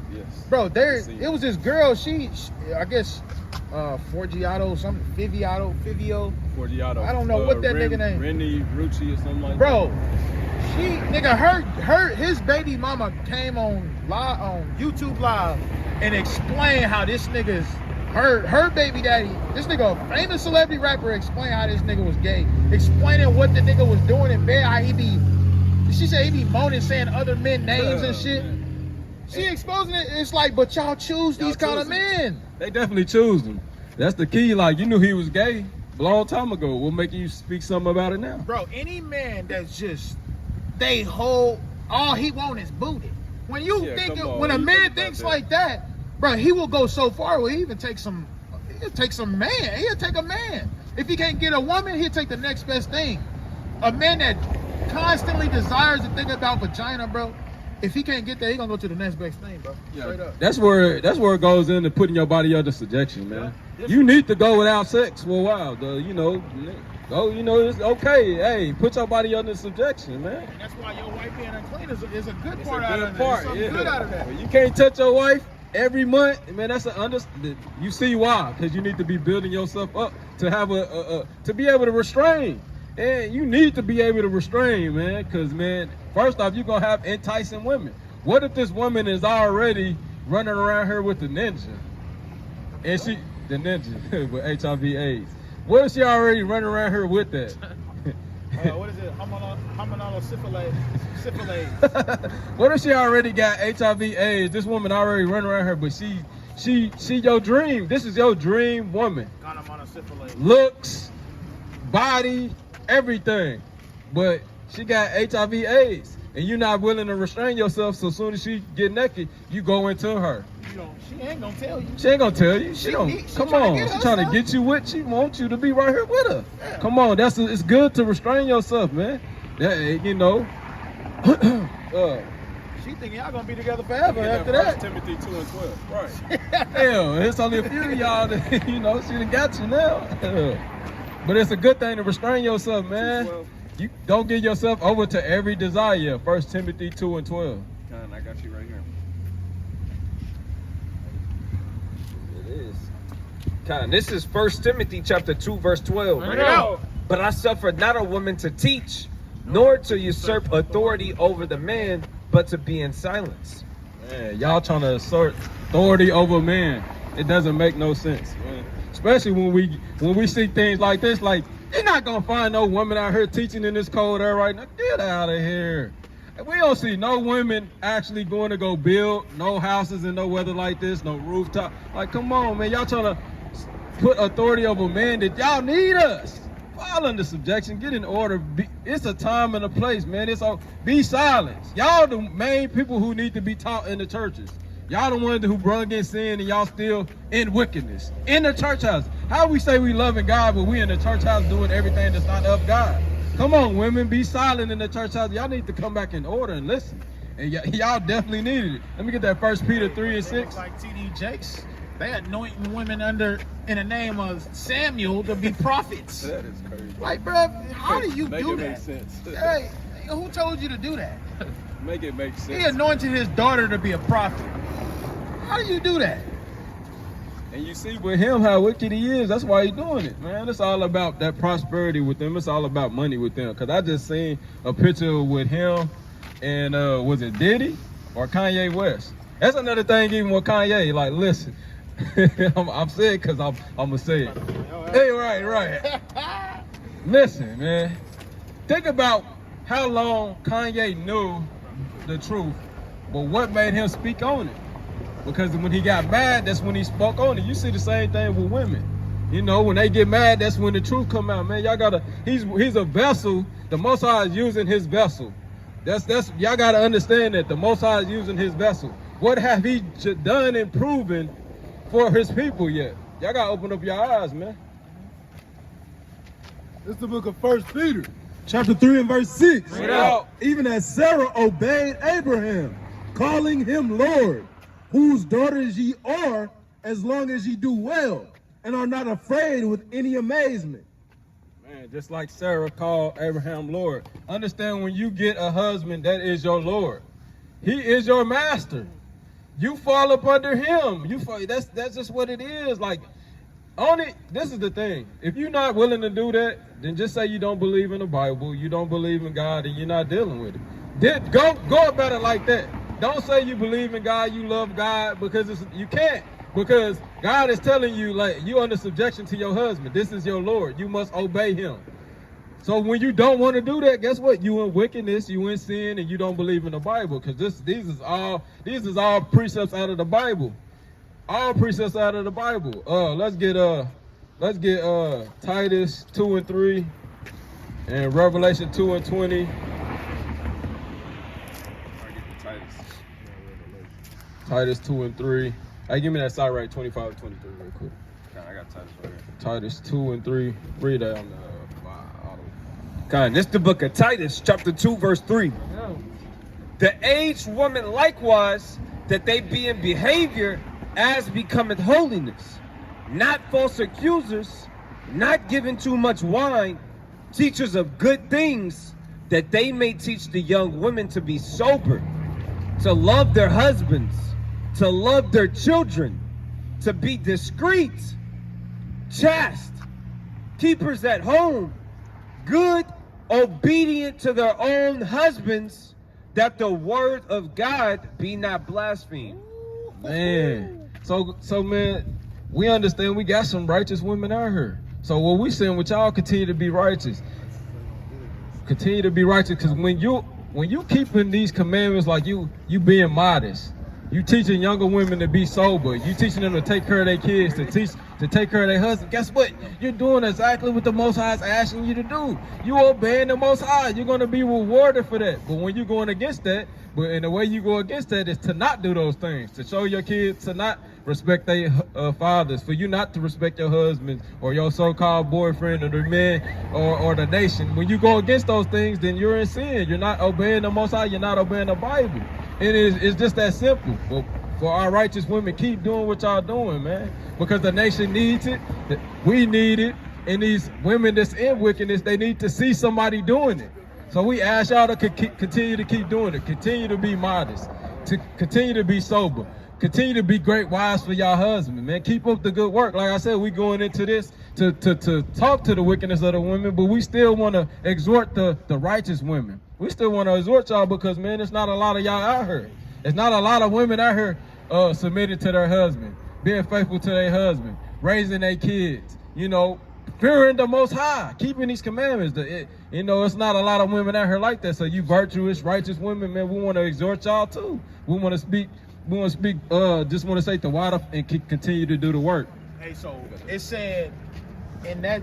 bro, it was this girl. She I guess, Forgiato, something, Fivio. Forgiato. I don't know what that nigga name. Rennie Rucci or something like that. Bro, his baby mama came on YouTube Live and explained how this nigga's her baby daddy, this nigga, a famous celebrity rapper, explained how this nigga was gay, explaining what the nigga was doing in bed, how she said he be moaning, saying other men names and shit. She exposing it. It's like, but y'all choose these kind of men. They definitely choose them. That's the key. Like, you knew he was gay a long time ago. What making you speak something about it now? Bro, any man that's just, all he want is booty. When when a man thinks like that, bro, he will go so far where he'll take a man. If he can't get a woman, he'll take the next best thing. A man that constantly desires to think about vagina, bro, if he can't get there, he gonna go to the next best thing, bro. Yeah, straight up. That's where it goes into putting your body under subjection, man. Yeah. You need to go without sex for a while, though. It's okay. Hey, put your body under subjection, man. And that's why your wife being unclean is a good It's part a out good of part. that. Yeah. Good out of that. You can't touch your wife every month, man. That's you see why? Because you need to be building yourself up to have to be able to restrain. And you need to be able to restrain, man. Because, man, first off, you're gonna have enticing women. What if this woman is already running around here with the ninja, and the ninja with HIV/AIDS? What if she already running around here with that? What is it? Syphilis. What if she already got HIV/AIDS? This woman already running around here, but she your dream. This is your dream woman. Looks, body, everything, but she got HIV/AIDS, and you're not willing to restrain yourself. So as soon as she get naked, you go into her. She ain't gonna tell you. She ain't gonna tell you. She come on. She's trying to get you with. She wants you to be right here with her. Yeah. Come on. It's good to restrain yourself, man. She thinking y'all gonna be together forever after that. Timothy 2:12. Right. Hell, it's only a few of y'all that she done got you now. But it's a good thing to restrain yourself, man. You don't give yourself over to every desire. 1 Timothy 2:12. I got you right here. This is 1 Timothy chapter 2, verse 12. But I suffered not a woman to teach, nor to usurp authority over the man, but to be in silence. Man, y'all trying to assert authority over man. It doesn't make no sense, man. Especially when we see things like this, like, you're not gonna find no woman out here teaching in this cold air right now. Get out of here. We don't see no women actually going to go build no houses in no weather like this, no rooftop. Like, come on, man. Y'all trying to put authority over men that y'all need us. Fall under subjection. Get in order. It's a time and a place, man. Be silent. Y'all the main people who need to be taught in the churches. Y'all the ones who brung in sin and y'all still in wickedness. In the church house. How we say we loving God, but we in the church house doing everything that's not of God? Come on, women, be silent in the church house. Y'all need to come back in order and listen. And y'all definitely needed it. Let me get that 1 Peter 3:6. Like T.D. Jakes, they anointing women in the name of Samuel to be prophets. That is crazy. Like, bro, how do you Make do it that? make sense. Hey, who told you to do that? Make it make sense. He anointed his daughter to be a prophet. How do you do that? And you see with him how wicked he is. That's why he's doing it, man. It's all about that prosperity with them. It's all about money with them. Because I just seen a picture with him and, was it Diddy or Kanye West? That's another thing even with Kanye. Like, listen, I'm saying because I'm going to say it. Hey, right. Listen, man. Think about how long Kanye knew the truth, but what made him speak on it? Because when he got mad, that's when he spoke on it. You see the same thing with women. You know, when they get mad, that's when the truth come out, man. Y'all gotta, he's a vessel. The Most High is using his vessel. Y'all gotta understand that the Most High is using his vessel. What have he done and proven for his people yet? Y'all gotta open up your eyes, man. It's the book of 1 Peter. Chapter 3 and verse 6. Read it out. Even as Sarah obeyed Abraham, calling him Lord, whose daughters ye are, as long as ye do well, and are not afraid with any amazement. Man, just like Sarah called Abraham Lord. Understand, when you get a husband, that is your Lord. He is your master. You fall up under him. That's just what it is. Like, this is the thing. If you're not willing to do that, then just say you don't believe in the Bible, you don't believe in God, and you're not dealing with it. Go about it like that. Don't say you believe in God, you love God, because you can't. Because God is telling you, like, you under subjection to your husband. This is your Lord. You must obey him. So when you don't want to do that, guess what? You in wickedness, you in sin, and you don't believe in the Bible. Because these is all precepts out of the Bible. All precepts out of the Bible. Let's get Titus 2 and 3 and Revelation 2 and 20. Titus 2 and 3. Hey, give me that side right 25 and 23 real quick. I got Titus right here. Titus 2 and 3. Read that on the auto. God, this is the book of Titus, chapter 2, verse 3. The aged woman likewise, that they be in behavior as becometh holiness, not false accusers, not given too much wine, teachers of good things, that they may teach the young women to be sober, to love their husbands, to love their children, to be discreet, chaste, keepers at home, good, obedient to their own husbands, that the word of God be not blasphemed. Man, so man, we understand we got some righteous women out here. So what we saying with y'all, continue to be righteous. Continue to be righteous, because when you keeping these commandments, like you being modest, you teaching younger women to be sober, you teaching them to take care of their kids, to take care of their husband. Guess what? You're doing exactly what the Most High is asking you to do. You obeying the Most High. You're going to be rewarded for that. But when you're going against that, and the way you go against that is to not do those things, to show your kids to not respect their fathers, for you not to respect your husband or your so-called boyfriend or the man or the nation. When you go against those things, then you're in sin. You're not obeying the Most High. You're not obeying the Bible. It's just that simple. But for our righteous women, keep doing what y'all doing, man. Because the nation needs it. We need it. And these women that's in wickedness, they need to see somebody doing it. So we ask y'all to continue to keep doing it. Continue to be modest. To continue to be sober. Continue to be great wives for y'all husband, man. Keep up the good work. Like I said, we going into this to talk to the wickedness of the women, but we still want to exhort the righteous women. We still want to exhort y'all because, man, there's not a lot of y'all out here. There's not a lot of women out here submitted to their husband, being faithful to their husband, raising their kids, you know, fearing the Most High, keeping these commandments. It's not a lot of women out here like that. So you virtuous, righteous women, man, we want to exhort y'all too. We want to speak. Just want to say the water and continue to do the work. Hey, so it said in that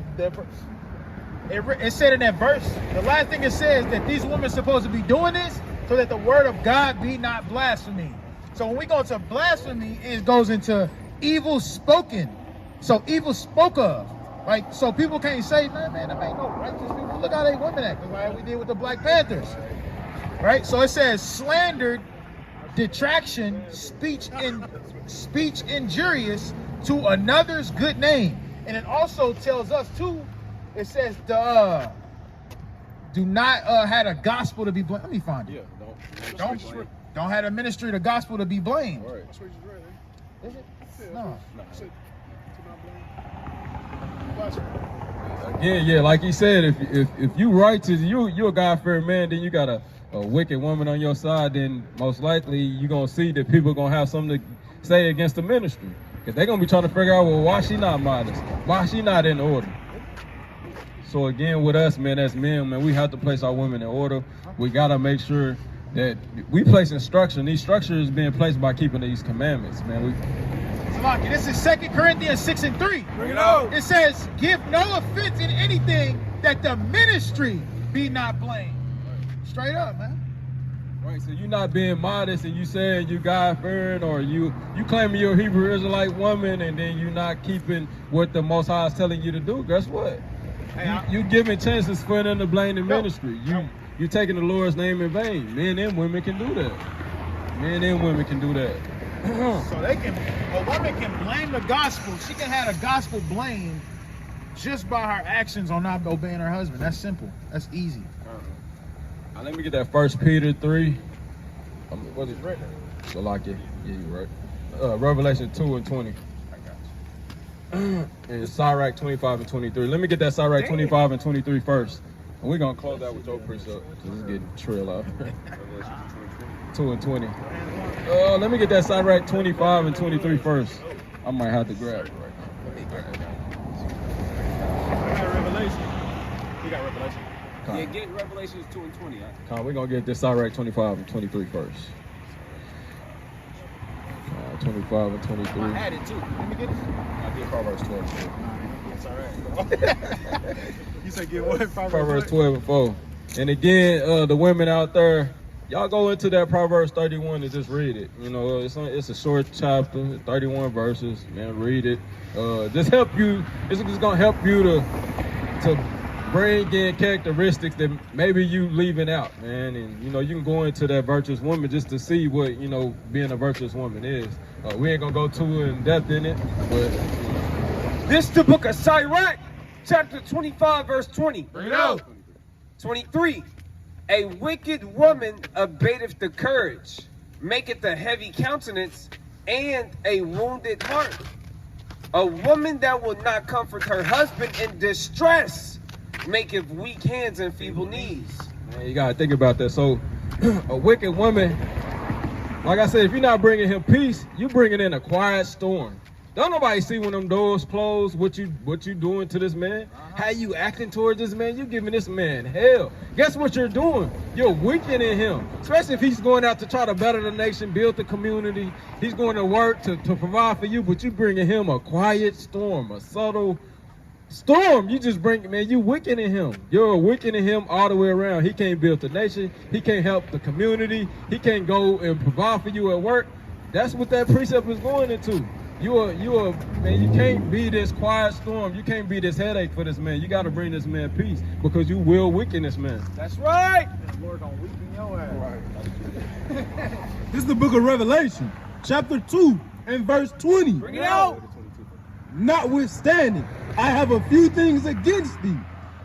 it said in that verse, the last thing it says that these women are supposed to be doing this so that the word of God be not blasphemy. So when we go to blasphemy, it goes into evil spoken. So evil spoke of. Like, so people can't say, man, there ain't no righteous people. Look how they women act. Like we did with the Black Panthers. Right? So it says slandered, detraction, speech injurious to another's good name. And it also tells us too, it says do not have a gospel to be blamed. Let me find it. Yeah, don't have a ministry of the gospel to be blamed. Right. That's what you read, eh? Is it? Yeah, No. Again, yeah, like he said, if you righteous, you a God-fearing man, then you got a wicked woman on your side, then most likely you're going to see that people are going to have something to say against the ministry. Because they're going to be trying to figure out, well, why she not modest? Why she not in order? So again, with us, man, as men, man, we have to place our women in order. We got to make sure that we place instruction. These structures is being placed by keeping these commandments, man. This is 2 Corinthians 6:3. Bring it out. It says, give no offense in anything that the ministry be not blamed. Straight up, man. Right, so you're not being modest and you saying you God-fearing, or you claiming you're a Hebrew Israelite woman and then you're not keeping what the Most High is telling you to do. Guess what? You giving chances for them to blame the ministry. You taking the Lord's name in vain. Men and women can do that. Men and women can do that. So a woman can blame the gospel. She can have the gospel blamed just by her actions on not obeying her husband. That's simple. That's easy. Now let me get that 1 Peter 3. What is it? Shalaki. Yeah, you're right. Revelation 2 and 20. And Sirach 25 and 23. Let me get that Sirach 25 and 23 first. And we're going to close out with your precept. This is getting trill out. 2 and 20. Let me get that Sirach 25 and 23 first. I might have to grab it right now. I got Revelation. You got Revelation. Yeah, get Revelations 2 and 20. We're going to get this Sirach 25 and 23 first. 25 and 23. I had it too. Let me get it. I did Proverbs 12. It's all right. You said get what? Proverbs 12 and 4. And again, the women out there, y'all go into that Proverbs 31 and just read it. You know, it's a short chapter, 31 verses. Man, read it. Just help you. It's just gonna help you to bring in characteristics that maybe you leaving out, man. And you know, you can go into that virtuous woman just to see what being a virtuous woman is. We ain't gonna go too in depth in it, but This is the book of Sirach, chapter 25, verse 20. Bring it out. 23. A wicked woman abateth the courage, maketh a heavy countenance, and a wounded heart. A woman that will not comfort her husband in distress, maketh weak hands and feeble knees. man, you gotta think about that. So, a wicked woman, like I said, if you're not bringing him peace, you bringing in a quiet storm. Don't nobody see when them doors close what you doing to this man, how you acting towards this man. You giving this man hell. Guess what you're doing? You're weakening him, especially if he's going out to try to better the nation, build the community. He's going to work to provide for you, but you bringing him a quiet storm, a subtle storm. You just bring, man, you weakening him. You're weakening him all the way around. He can't build the nation. He can't help the community. He can't go and provide for you at work. That's what that precept is going into. You man, you can't be this quiet storm. You can't be this headache for this man. You got to bring this man peace, because you will weaken this man. That's right. The Lord gonna weaken your ass. Right. This is the book of Revelation, chapter 2 and verse 20. Bring it out. Notwithstanding, I have a few things against thee,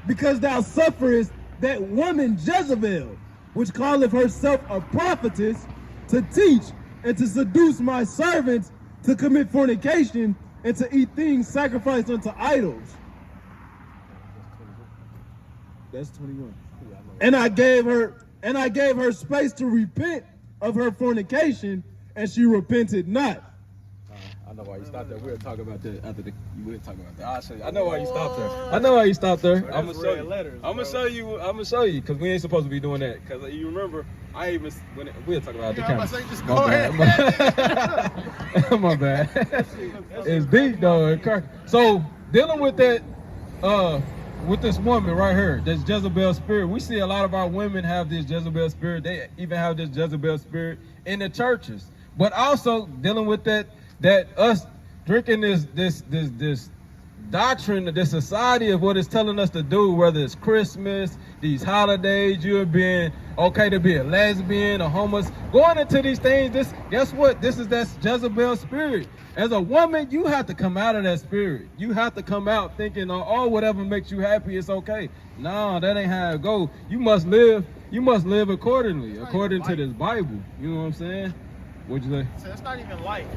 because thou sufferest that woman Jezebel, which calleth herself a prophetess, to teach and to seduce my servants to commit fornication and to eat things sacrificed unto idols. That's 21. And I gave her space to repent of her fornication, and she repented not. I know why you stopped there. We'll talk about that after you will talk about that. I'll show you. I know why you stopped there. I know why you stopped there. I'm gonna show you. I'm gonna show you because we ain't supposed to be doing that. Because you remember, we'll talk about it. I say just go ahead. My bad. It's deep though. So dealing with that, with this woman right here, this Jezebel spirit. We see a lot of our women have this Jezebel spirit. They even have this Jezebel spirit in the churches. But also dealing with that us drinking this doctrine of this society of what it's telling us to do, whether it's Christmas, these holidays, you're being okay to be a lesbian, a homeless, going into these things. Guess what? This is that Jezebel spirit. As a woman, you have to come out of that spirit. You have to come out thinking, oh, whatever makes you happy, it's okay. No, that ain't how it go. You must live accordingly, according to this Bible. You know what I'm saying? What'd you say? So it's not even light.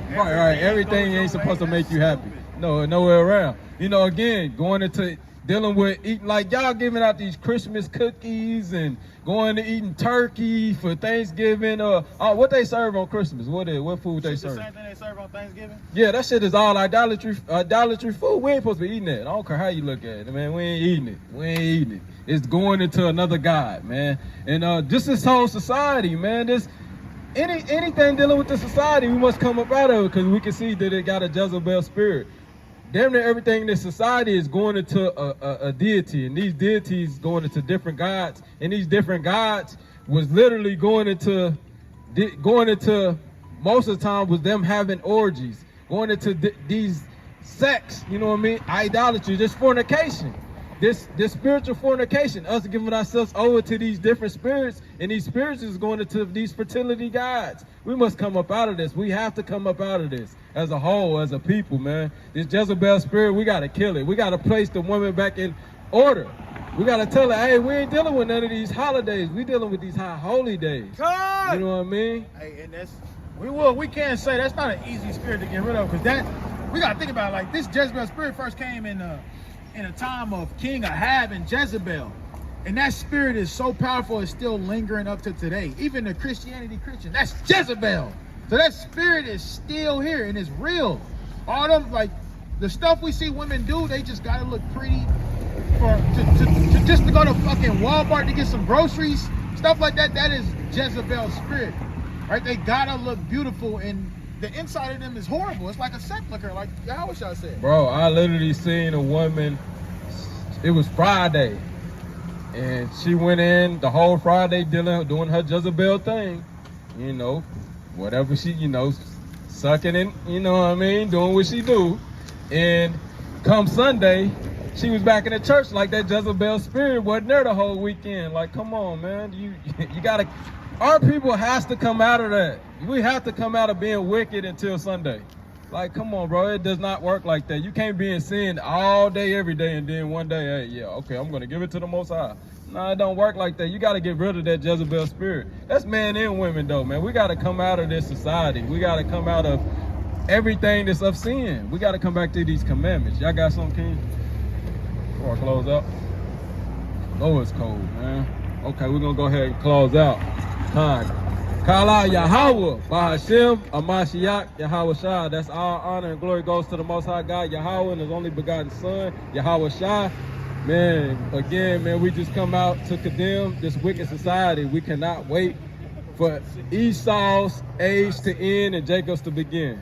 Right. Everything ain't supposed to make you happy. No, nowhere around. You know, again, going into dealing with eating, like y'all giving out these Christmas cookies and going to eating turkey for Thanksgiving. What they serve on Christmas? What food they serve? The same thing they serve on Thanksgiving? Yeah, that shit is all idolatry food. We ain't supposed to be eating that. I don't care how you look at it, man. We ain't eating it. It's going into another god, man. And just this whole society, man. Anything dealing with the society, we must come up out of it because we can see that it got a Jezebel spirit. Damn near everything in this society is going into a deity, and these deities going into different gods, and these different gods was literally going into most of the time was them having orgies, going into these sex, you know what I mean? Idolatry, just fornication. This spiritual fornication, us giving ourselves over to these different spirits, and these spirits is going into these fertility gods. We must come up out of this. We have to come up out of this as a whole, as a people, man. This Jezebel spirit, we got to kill it. We got to place the women back in order. We got to tell her, hey, we ain't dealing with none of these holidays. We dealing with these high holy days. You know what I mean? Hey, and we can't say that's not an easy spirit to get rid of, because we got to think about it, like this Jezebel spirit first came in a time of King Ahab and Jezebel. And that spirit is so powerful, it's still lingering up to today. Even the Christian, that's Jezebel. So that spirit is still here and it's real. All them, like, the stuff we see women do, they just gotta look pretty to go to fucking Walmart to get some groceries, stuff like that. That is Jezebel's spirit, right? They gotta look beautiful, and the inside of them is horrible. It's like a sepulcher, like Yahweh said. Bro, I literally seen a woman, it was Friday, and she went in the whole Friday doing her Jezebel thing, you know, whatever she, sucking in, you know what I mean, doing what she do. And come Sunday, she was back in the church like that Jezebel spirit wasn't there the whole weekend. Like, come on, man, you gotta, our people has to come out of that. We have to come out of being wicked until Sunday. Like, come on, bro. It does not work like that. You can't be in sin all day, every day, and then one day, hey, yeah, okay, I'm going to give it to the Most High. No, it don't work like that. You got to get rid of that Jezebel spirit. That's men and women, though, man. We got to come out of this society. We got to come out of everything that's of sin. We got to come back to these commandments. Y'all got something, King? Before I close out. Oh, it's cold, man. Okay, we're going to go ahead and close out. Kala Yahweh, Bahashem, Amashiach, Yahweh Shah. That's all honor and glory goes to the Most High God, Yahweh, and His only begotten Son, Yahweh Shah. Man, again, man, we just come out to condemn this wicked society. We cannot wait for Esau's age to end and Jacob's to begin.